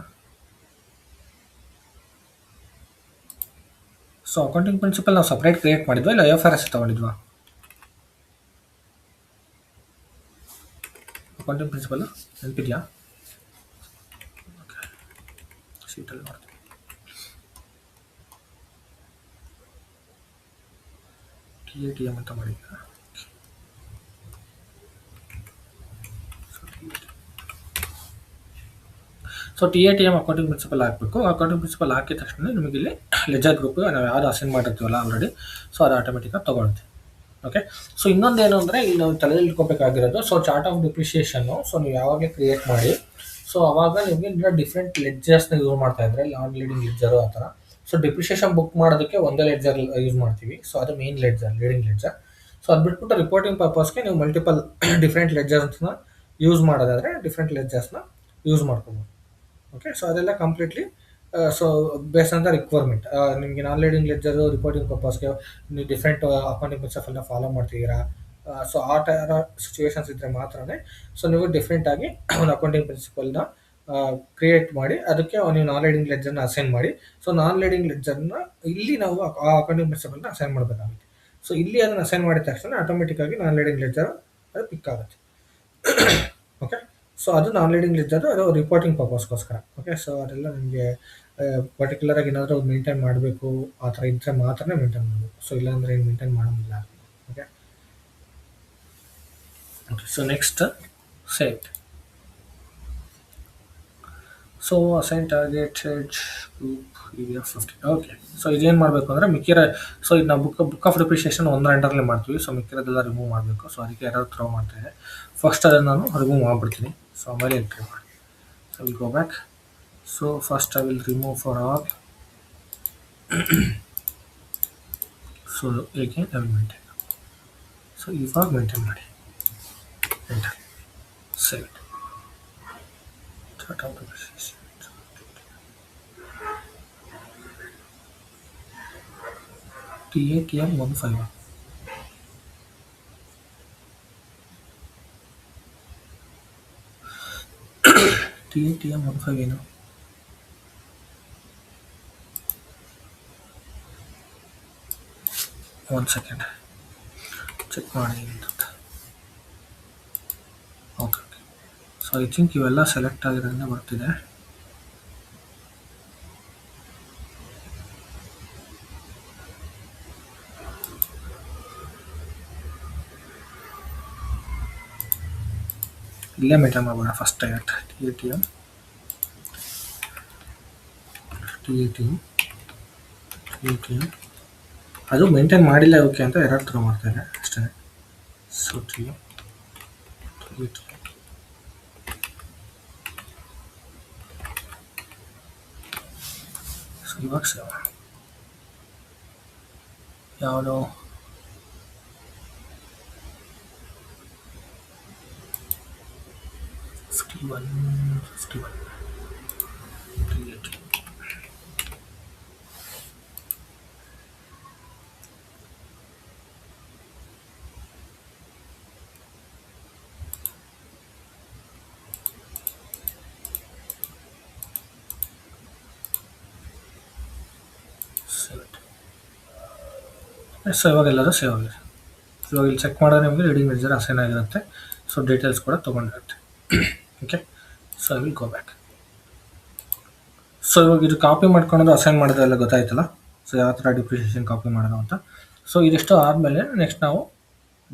ಸೊ ಅಕೌಂಟಿಂಗ್ ಪ್ರಿನ್ಸಿಪಲ್ ನಾವು ಸಪ್ರೇಟ್ ಕ್ರಿಯೇಟ್ ಮಾಡಿದ್ವಾ ಇಲ್ಲ IFRS ತೊಗೊಂಡಿದ್ವಾ? ಅಕೌಂಟಿಂಗ್ ಪ್ರಿನ್ಸಿಪಲ್ ನೆನಪಿದೆಯಾ? ಓಕೆ, ಶೀಟಲ್ಲಿ ಮಾಡ್ತೀವಿ. TATM ಅಂತ ಮಾಡಿದ್ರಾ? ಸೊ TATM ಅಕೌಂಟಿಂಗ್ ಪ್ರಿನ್ಸಿಪಲ್ ಹಾಕಬೇಕು. ಅಕೌಂಟಿಂಗ್ ಪ್ರಿನ್ಸಿಪಲ್ ಹಾಕಿದ ತಕ್ಷಣ ನಿಮಗೆ ಇಲ್ಲಿ ಲೆಜರ್ ಗ್ರೂಪ್ ನಾವು ಯಾವುದು ಅಸೈನ್ ಮಾಡಿರ್ತೀವಲ್ಲ ಆಲ್ರೆಡಿ, ಸೊ ಅದು ಆಟೋಮೆಟಿಕಾಗಿ ತೊಗೊಳುತ್ತೆ. ಓಕೆ, ಸೊ ಇನ್ನೊಂದೇನು ಅಂದರೆ ಇಲ್ಲಿ ನಾವು ತಲೆಯಲ್ಲಿ ಇಟ್ಕೋಬೇಕಾಗಿರೋದು, ಸೊ ಚಾರ್ಟ್ ಆಫ್ ಡಿಪ್ರಿಷಿಯೇಷನ್ನು ಸೊ ನೀವು ಯಾವಾಗಲೇ ಕ್ರಿಯೇಟ್ ಮಾಡಿ, ಸೊ ಅವಾಗ ನಿಮಗೆ ಡಿಫ್ರೆಂಟ್ ಲೆಡ್ಜರ್ಸ್ನ ಯೂಸ್ ಮಾಡ್ತಾ ಇದ್ರೆ, ನಾನ್ ಲೀಡಿಂಗ್ ಲೆಡ್ಜರು ಆ ಥರ. ಸೊ ಡಿಪ್ರಿಷಿಯೇಷನ್ ಬುಕ್ ಮಾಡೋದಕ್ಕೆ ಒಂದೇ ಲೆಡ್ಜರ್ ಯೂಸ್ ಮಾಡ್ತೀವಿ, ಸೊ ಅದು main ledger, leading ledger. So ಅದು ಬಿಟ್ಬಿಟ್ಟು ರಿಪೋರ್ಟಿಂಗ್ ಪರ್ಪಸ್ಗೆ ನೀವು ಮಲ್ಟಿಪಲ್ ಡಿಫ್ರೆಂಟ್ ಲೆಡ್ಜರ್ಸ್ನ ಯೂಸ್ ಮಾಡೋದಾದರೆ ಡಿಫ್ರೆಂಟ್ ಲೆಡ್ಜರ್ಸ್ನ ಯೂಸ್ ಮಾಡ್ಕೋಬೋದು. ಓಕೆ, ಸೊ ಅದೆಲ್ಲ completely so base on the requirement. ನಿಮಗೆ ನಾನ್ ಲೀಡಿಂಗ್ ಲೆಡ್ಜರು ರಿಪೋರ್ಟಿಂಗ್ ಪರ್ಪಸ್ಗೆ ನೀವು ಡಿಫ್ರೆಂಟ್ ಅಕೌಂಟಿಂಗ್ ಪ್ರಿನ್ಸಿಪಲ್ನ ಫಾಲೋ ಮಾಡ್ತಿದ್ದೀರಾ, ಸೊ ಆ ಥರ ಸಿಚುವೇಶನ್ಸ್ ಇದ್ದರೆ ಮಾತ್ರನೇ ಸೊ ನೀವು ಡಿಫ್ರೆಂಟಾಗಿ ಒಂದು ಅಕೌಂಟಿಂಗ್ ಪ್ರಿನ್ಸಿಪಲ್ನ ಕ್ರಿಯೇಟ್ ಮಾಡಿ ಅದಕ್ಕೆ ನೀವು ನಾನ್ ಲೀಡಿಂಗ್ ಲೆಡ್ಜರ್ನ ಅಸೈನ್ ಮಾಡಿ. ಸೊ ನಾನ್ ಲೀಡಿಂಗ್ ಲೆಡ್ಜರ್ನ ಇಲ್ಲಿ ನಾವು ಆ ಅಕೌಂಟಿಂಗ್ ಪ್ರಿನ್ಸಿಪಲ್ನ ಅಸೈನ್ ಮಾಡಬೇಕಾಗುತ್ತೆ. ಸೊ ಇಲ್ಲಿ ಅದನ್ನು ಅಸೈನ್ ಮಾಡಿದ ತಕ್ಷಣ ಆಟೋಮೆಟಿಕ್ಕಾಗಿ ನಾನ್ ಲೀಡಿಂಗ್ ಲೆಡ್ಜರ್ ಅದು ಪಿಕ್ ಆಗುತ್ತೆ. ಓಕೆ, ಸೊ ಅದು ನಾನ್ ಲೀಡಿಂಗ್ ಲೆಡ್ಜರ್, ಅದು ರಿಪೋರ್ಟಿಂಗ್ ಪರ್ಪಸ್ಗೋಸ್ಕರ. ಓಕೆ, ಸೊ ಅದೆಲ್ಲ ನಿಮಗೆ ಪರ್ಟಿಕ್ಯುಲರಾಗಿ ಏನಾದರೂ ಮೇಂಟೈನ್ ಮಾಡಬೇಕು ಆ ಥರ ಇದ್ದರೆ ಮಾತ್ರ ಮೇಂಟೈನ್ ಮಾಡಬೇಕು. ಸೊ ಇಲ್ಲಾಂದರೆ ಏನು ಮೇಂಟೈನ್ ಮಾಡೋಂಗಿಲ್ಲ. Okay okay, so next set. So assign target hedge group EVF 50. Okay, so ಇದೇನು ಮಾಡಬೇಕು ಅಂದರೆ ಮಿಕ್ಕಿರೋ, ಸೊ ಇದು ನಾವು ಬುಕ್ ಆಫ್ ಡಿಪ್ರಿಷಿಯೇಷನ್ ಒಂದರ ಅಂಡರ್ಲೇ ಮಾಡ್ತೀವಿ. ಸೊ ಮಿಕ್ಕಿರೋದೆಲ್ಲ ರಿಮೂವ್ ಮಾಡಬೇಕು. ಸೊ ಅದಕ್ಕೆ ಯಾರು ಥ್ರೋ ಮಾಡ್ತಾಯಿದೆ, ಫಸ್ಟ್ ಅದನ್ನು ನಾನು ರಿಮೂವ್ ಮಾಡಿಬಿಡ್ತೀನಿ. ಸೊ ಆಮೇಲೆ ಎಂಟ್ರಿ ಮಾಡಿ. So will go back. So first I will remove for all. So again I will maintain. So ಇವಾಗ ಮೇಂಟೈನ್ ಮಾಡಿ, enter, save. Chart of depreciation TATM 15. TATM 15 ಏನು? ಒಂದು ಸೆಕೆಂಡ್ ಚೆಕ್ ಮಾಡಿ ಅಂತ. Okay okay, so I think ಇವೆಲ್ಲ select ಆಗಿರೋದ್ರಿಂದ ಬರ್ತಿದೆ. ಇಲ್ಲೇ ಮೇಂಟೈನ್ ಮಾಡೋಣ ಫಸ್ಟ್ ಡೈರೆಕ್ಟ್. TATM ಅದು ಮೇಂಟೈನ್ ಮಾಡಿಲ್ಲ ಓಕೆ ಅಂತ ಎರರ್ ಥ್ರೋ ಮಾಡ್ತಾರೆ ಅಷ್ಟೇ. ಸೊ ಸೊ ಇವಾಗ ಸೇವ್. ಯಾವುದು 51 51 380. ಸೊ ಇವಾಗ ಎಲ್ಲರೂ ಸೇವ್ ಆಗಿದೆ. ಇವಾಗ ಇಲ್ಲಿ ಚೆಕ್ ಮಾಡಿದ್ರೆ ನಿಮಗೆ ರೀಡಿಂಗ್ ಮೆಜರ್ ಅಸೈನ್ ಆಗಿರುತ್ತೆ. ಸೊ ಡೀಟೇಲ್ಸ್ ಕೂಡ ತೊಗೊಂಡಿರುತ್ತೆ. Okay, so I will go back. So ಇವಾಗ ಇದು ಕಾಪಿ ಮಾಡ್ಕೊಂಡು ಅಸೈನ್ ಮಾಡೋದೆಲ್ಲ ಗೊತ್ತಾಯ್ತಲ್ಲ. ಸೊ ಯಾವ ಥರ ಡಿಪ್ರಿಷಿಯೇಷನ್ ಕಾಪಿ ಮಾಡೋದು ಅಂತ. ಸೊ ಇದಿಷ್ಟು ಆದಮೇಲೆ ನೆಕ್ಸ್ಟ್ ನಾವು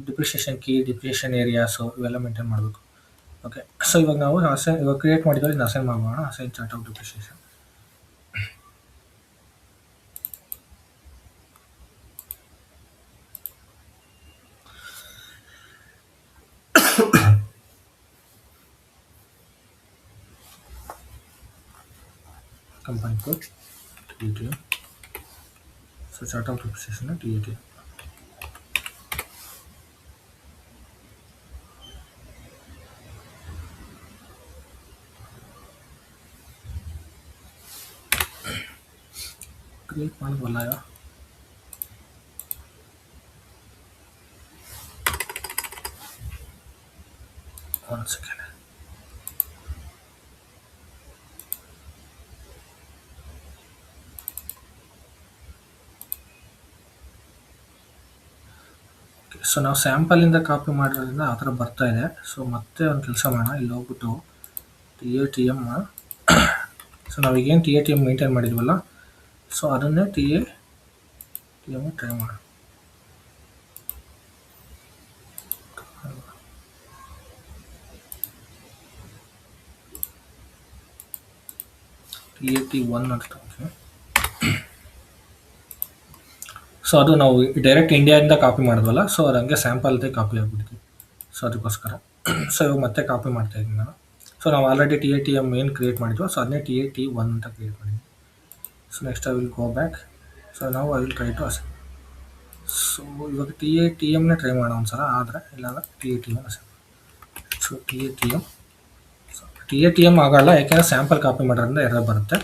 ಡಿಪ್ರಿಷಿಯೇಷನ್ ಕೀ, ಡಿಪ್ರಿಷಿಯೇಷನ್ ಏರಿಯಾಸು ಇವೆಲ್ಲ ಮೇಂಟೈನ್ ಮಾಡಬೇಕು. ಓಕೆ, ಸೊ ಇವಾಗ ನಾವು ಇವಾಗ ಕ್ರಿಯೇಟ್ ಮಾಡಿದ್ರೆ ಇದನ್ನ ಅಸೈನ್ ಮಾಡೋಣ. Assign chart of depreciation. Company code TATM. So chart of depreciation TATM. Create ಮಾಡಬಲ್ಲ ಒಂದು ಸೆಕೆಂಡ್. ಸೊ ನಾವು ಸ್ಯಾಂಪಲಿಂದ ಕಾಪಿ ಮಾಡಿರೋದ್ರಿಂದ ಆ ಥರ ಬರ್ತಾ ಇದೆ. ಸೊ ಮತ್ತೆ ಒಂದು ಕೆಲಸ ಮಾಡೋಣ, ಇಲ್ಲಿ ಹೋಗ್ಬಿಟ್ಟು TATM. ಸೊ ನಾವೀಗೇನು TATM ಮೇಂಟೈನ್ ಮಾಡಿದ್ವಲ್ಲ, ಸೊ ಅದನ್ನೇ TATM ಟ್ರೈ ಮಾಡೋಣ. TAT1 ಅಂತ. ಸೊ ಅದು ನಾವು ಡೈರೆಕ್ಟ್ ಇಂಡಿಯಾದಿಂದ ಕಾಪಿ ಮಾಡಿದ್ವಲ್ಲ, ಸೊ ಅದು ಹಂಗೆ ಸ್ಯಾಂಪಲ್ದೇ ಕಾಪಿ ಆಗಿಬಿಡ್ತೀವಿ. ಸೊ ಅದಕ್ಕೋಸ್ಕರ ಸೊ ಇವಾಗ ಮತ್ತೆ ಕಾಪಿ ಮಾಡ್ತಾ ಇದ್ದೀನಿ ನಾನು. ಸೊ ನಾವು ಆಲ್ರೆಡಿ TATM ಏನು ಕ್ರಿಯೇಟ್ ಮಾಡಿದ್ವೋ, ಸೊ ಅದನ್ನೇ TAT1 ಅಂತ ಕ್ರಿಯೇಟ್ ಮಾಡಿದ್ವಿ. So next I will go back. So ನಾವು I will try to assign. So ಇವಾಗ TATMನೇ ಟ್ರೈ ಮಾಡೋಣ ಒಂದ್ಸಲ, ಆದರೆ ಇಲ್ಲಾಂದ್ರೆ TATM ಅಸೈನ್. ಸೊ TATM ಆಗಲ್ಲ, ಯಾಕೆಂದರೆ ಸ್ಯಾಂಪಲ್ ಕಾಪಿ ಮಾಡೋದ್ರಿಂದ ಎರರ್ ಬರುತ್ತೆ.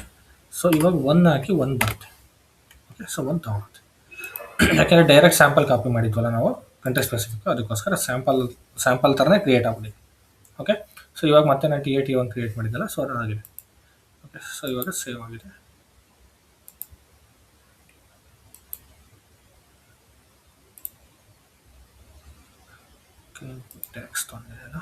ಸೊ ಇವಾಗ 1 ಹಾಕಿ 1 ಬರುತ್ತೆ. Okay, so 1 ತೊಗೊಳುತ್ತೆ. ಯಾಕೆಂದರೆ ಡೈರೆಕ್ಟ್ ಸ್ಯಾಂಪಲ್ ಕಾಪಿ ಮಾಡಿದ್ವಲ್ಲ ನಾವು ಕಂಟ್ರಿ ಸ್ಪೆಸಿಫಿಕ್, ಅದಕ್ಕೋಸ್ಕರ ಸ್ಯಾಂಪಲ್ ಥರನೇ ಕ್ರಿಯೇಟ್ ಆಗ್ಬಿಟ್ಟಿದೆ. ಓಕೆ, ಸೊ ಇವಾಗ ಮತ್ತೆ ನಾನು TAT1 ಕ್ರಿಯೇಟ್ ಮಾಡಿದ್ದಲ್ಲ, ಸೊ ಅದು ಆಗಿದೆ. ಓಕೆ, ಸೊ ಇವಾಗ ಸೇವ್ ಆಗಿದೆ. ಟ್ಯಾಕ್ಸ್ ತೊಗೊಂಡಿದೆಯಲ್ಲ,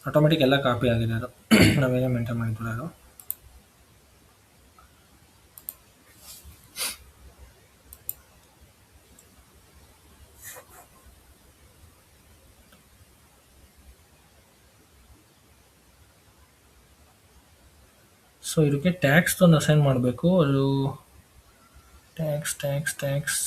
ಆಟೋಮೆಟಿಕ್ ಎಲ್ಲ ಕಾಪಿ ಆಗಿದೆ. ಅದು ನಾವೇನೇ ಮೇಂಟೈನ್ ಮಾಡಿದ್ವಲ್ಲ ಅದು. ಸೊ ಇದಕ್ಕೆ ಟ್ಯಾಕ್ಸ್ ಒಂದು ಅಸೈನ್ ಮಾಡಬೇಕು. ಅದು ಟ್ಯಾಕ್ಸ್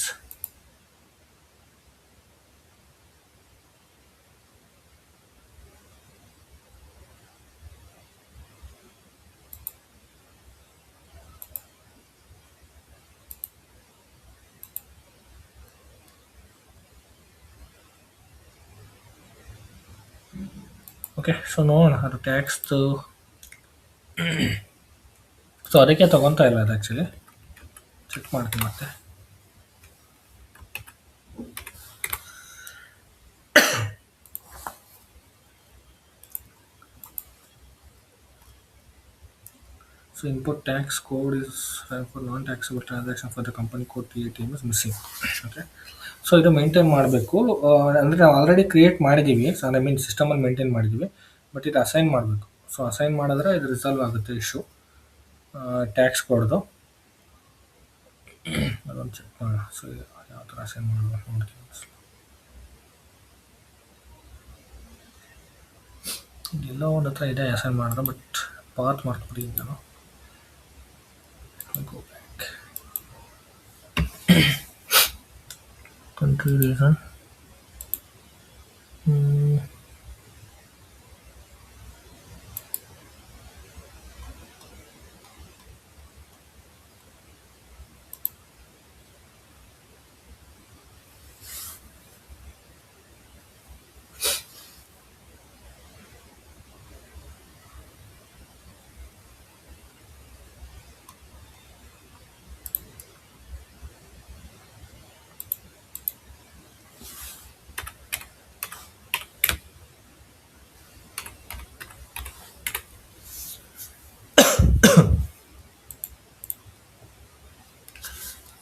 ಓಕೆ, ಸೊ ನೋಡೋಣ ಅದು ಟ್ಯಾಕ್ಸ್ದು. ಸೊ ಅದಕ್ಕೆ ತೊಗೊತಾ ಇಲ್ಲ ಅದು. ಆ್ಯಕ್ಚುಲಿ ಚೆಕ್ ಮಾಡ್ತೀನಿ ಮತ್ತೆ. So input tax code is for non-taxable transaction for the company code TATM is missing. Okay, so ಇದು ಮೇಂಟೈನ್ ಮಾಡಬೇಕು. ಅಂದರೆ ನಾವು ಆಲ್ರೆಡಿ ಕ್ರಿಯೇಟ್ ಮಾಡಿದ್ದೀವಿ. ಸೊ ಐ ಮೀನ್ ಸಿಸ್ಟಮಲ್ಲಿ ಮೇಂಟೈನ್ ಮಾಡಿದ್ದೀವಿ, ಬಟ್ ಇದು ಅಸೈನ್ ಮಾಡಬೇಕು. ಸೊ ಅಸೈನ್ ಮಾಡಿದ್ರೆ ಇದು ರಿಸಾಲ್ವ್ ಆಗುತ್ತೆ ಇಶ್ಯೂ ಟ್ಯಾಕ್ಸ್ ಕೋಡ್ದು. ಅದೊಂದು ಚೆಕ್ ಮಾಡೋಣ. ಸೊ ಯಾವ ಥರ ಅಸೈನ್ ಮಾಡಬೇಕು ನೋಡ್ತೀನಿ. ಎಲ್ಲೋ ಒಂದು ಹತ್ರ ಇದೆ ಅಸೈನ್ ಮಾಡಿದ್ರೆ, ಬಟ್ ಪಾತ್ ಮಾಡ್ಕೊಬಿಟ್ಟಿದ್ದೀನಿ ನಾನು. Go back. reason. Hmm.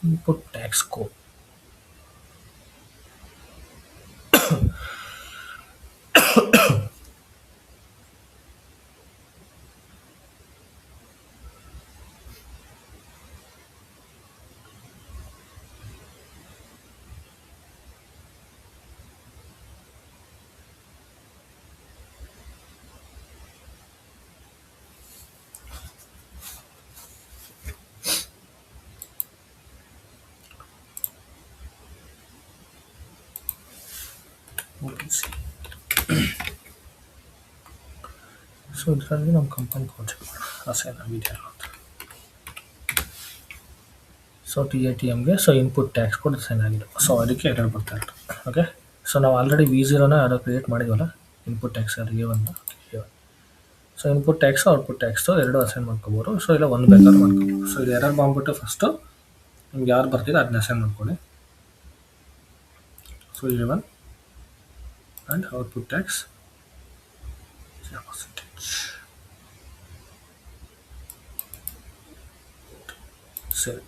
Input tax code. OBC. So ಇದರಲ್ಲಿ ನಮ್ಮ ಕಂಪನಿ ಕಾನ್ಸೆಪ್ಟ್ ಅಸೈನ್ ಆಗಿದೆ ಅಂತ. ಸೊ TATMಗೆ ಸೊ ಇನ್ಪುಟ್ ಟ್ಯಾಕ್ಸ್ ಕೂಡ ಅಸೈನ್ ಆಗಿದೆ. ಸೊ ಅದಕ್ಕೆ ಎರರ್ ಬರ್ತಾ ಇತ್ತು. ಓಕೆ, ಸೊ ನಾವು ಆಲ್ರೆಡಿ V0ನ ಯಾರೋ ಕ್ರಿಯೇಟ್ ಮಾಡಿದ್ವಲ್ಲ, ಇನ್ಪುಟ್ ಟ್ಯಾಕ್ಸ್ ಅದು A1. So input tax output tax ಎರಡು ಅಸೈನ್ ಮಾಡ್ಕೋಬೋದು. ಸೊ ಇಲ್ಲ ಒಂದು ಬೇಕಾದ್ರೂ ಮಾಡ್ಕೋಬೋದು. ಸೊ ಇದು ಎರರ್ ಬಂದ್ಬಿಟ್ಟು ಫಸ್ಟು ನಿಮ್ಗೆ ಯಾರು ಬರ್ತಿದೆ ಅದನ್ನ ಅಸೈನ್ ಮಾಡ್ಕೊಳ್ಳಿ. So A1 and output tax 0%. Save.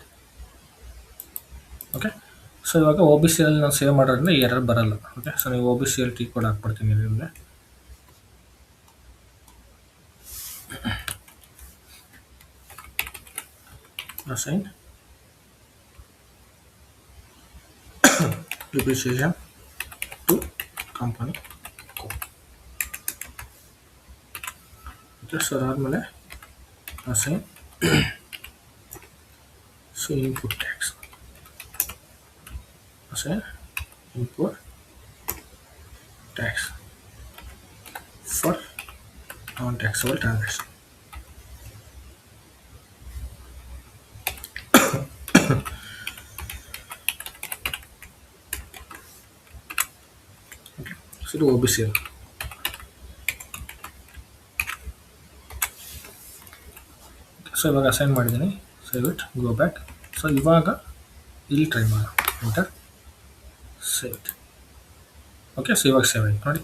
Okay, so ಇವಾಗ OBCಯಲ್ಲಿ ನಾವು ಸೇವ್ ಮಾಡೋದ್ರಿಂದ ಈ ಎರರ್ ಬರಲ್ಲ. ಓಕೆ, ಸೊ ನೀವು OBCಯಲ್ಲಿ ಟಿ ಕೋಡ್ ಹಾಕ್ಬಿಡ್ತೀನಿ ನಿಮಗೆ. Assign depreciation to company code. Okay, so ಅದಾದಮೇಲೆ assign so input tax assign input tax for non taxable transaction. So ಇದು OBC. ಸೊ ಇವಾಗ ಅಸೈನ್ ಮಾಡಿದ್ದೀನಿ. Save it, go back. So ಇವಾಗ ಇಲ್ಲಿ try ಮಾಡೋಣ. Enter, save it. Okay, so ಇವಾಗ save ಆಯಿತು ನೋಡಿ.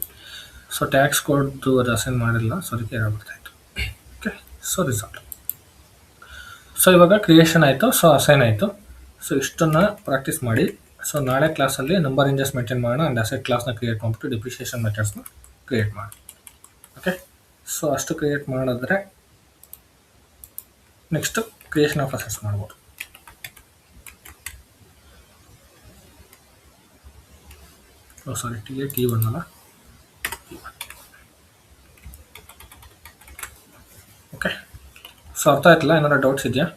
ಸೊ ಟ್ಯಾಕ್ಸ್ ಕೋಡ್ದು ಅದು ಅಸೈನ್ ಮಾಡಿಲ್ಲ, ಸೊ ಅದಕ್ಕೆ ಎರರ್ ಬರ್ತಾಯಿತ್ತು. Okay, so result. ಸೊ ಇವಾಗ ಕ್ರಿಯೇಷನ್ ಆಯಿತು, ಸೊ ಅಸೈನ್ ಆಯಿತು. ಸೊ ಇಷ್ಟನ್ನು ಪ್ರಾಕ್ಟೀಸ್ ಮಾಡಿ. ಸೊ ನಾಳೆ ಕ್ಲಾಸಲ್ಲಿ ನಂಬರ್ ಇಂಜಸ್ ಮೇಂಟೈನ್ ಮಾಡೋಣ ಆ್ಯಂಡ್ ಅಸೆಟ್ ಕ್ಲಾಸ್ನ ಕ್ರಿಯೇಟ್ ಮಾಡಿಬಿಟ್ಟು ಡಿಪ್ರಿಷಿಯೇಷನ್ ಮೆಥಡ್ಸ್ನ ಕ್ರಿಯೇಟ್ ಮಾಡಿ. ಓಕೆ, ಸೊ ಅಷ್ಟು ಕ್ರಿಯೇಟ್ ಮಾಡಿದ್ರೆ ನೆಕ್ಸ್ಟ್ ಕ್ರಿಯೇಷನ್ ಆಫ್ ಅಸೆಟ್ಸ್ ಮಾಡ್ಬೋದು. ಓ ಸಾರಿ, T1 ಅಲ್ಲ. ಓಕೆ, ಸೊ ಅರ್ಥ ಆಯ್ತಲ್ಲ? ಏನಾದ್ರು ಡೌಟ್ಸ್ ಇದೆಯಾ?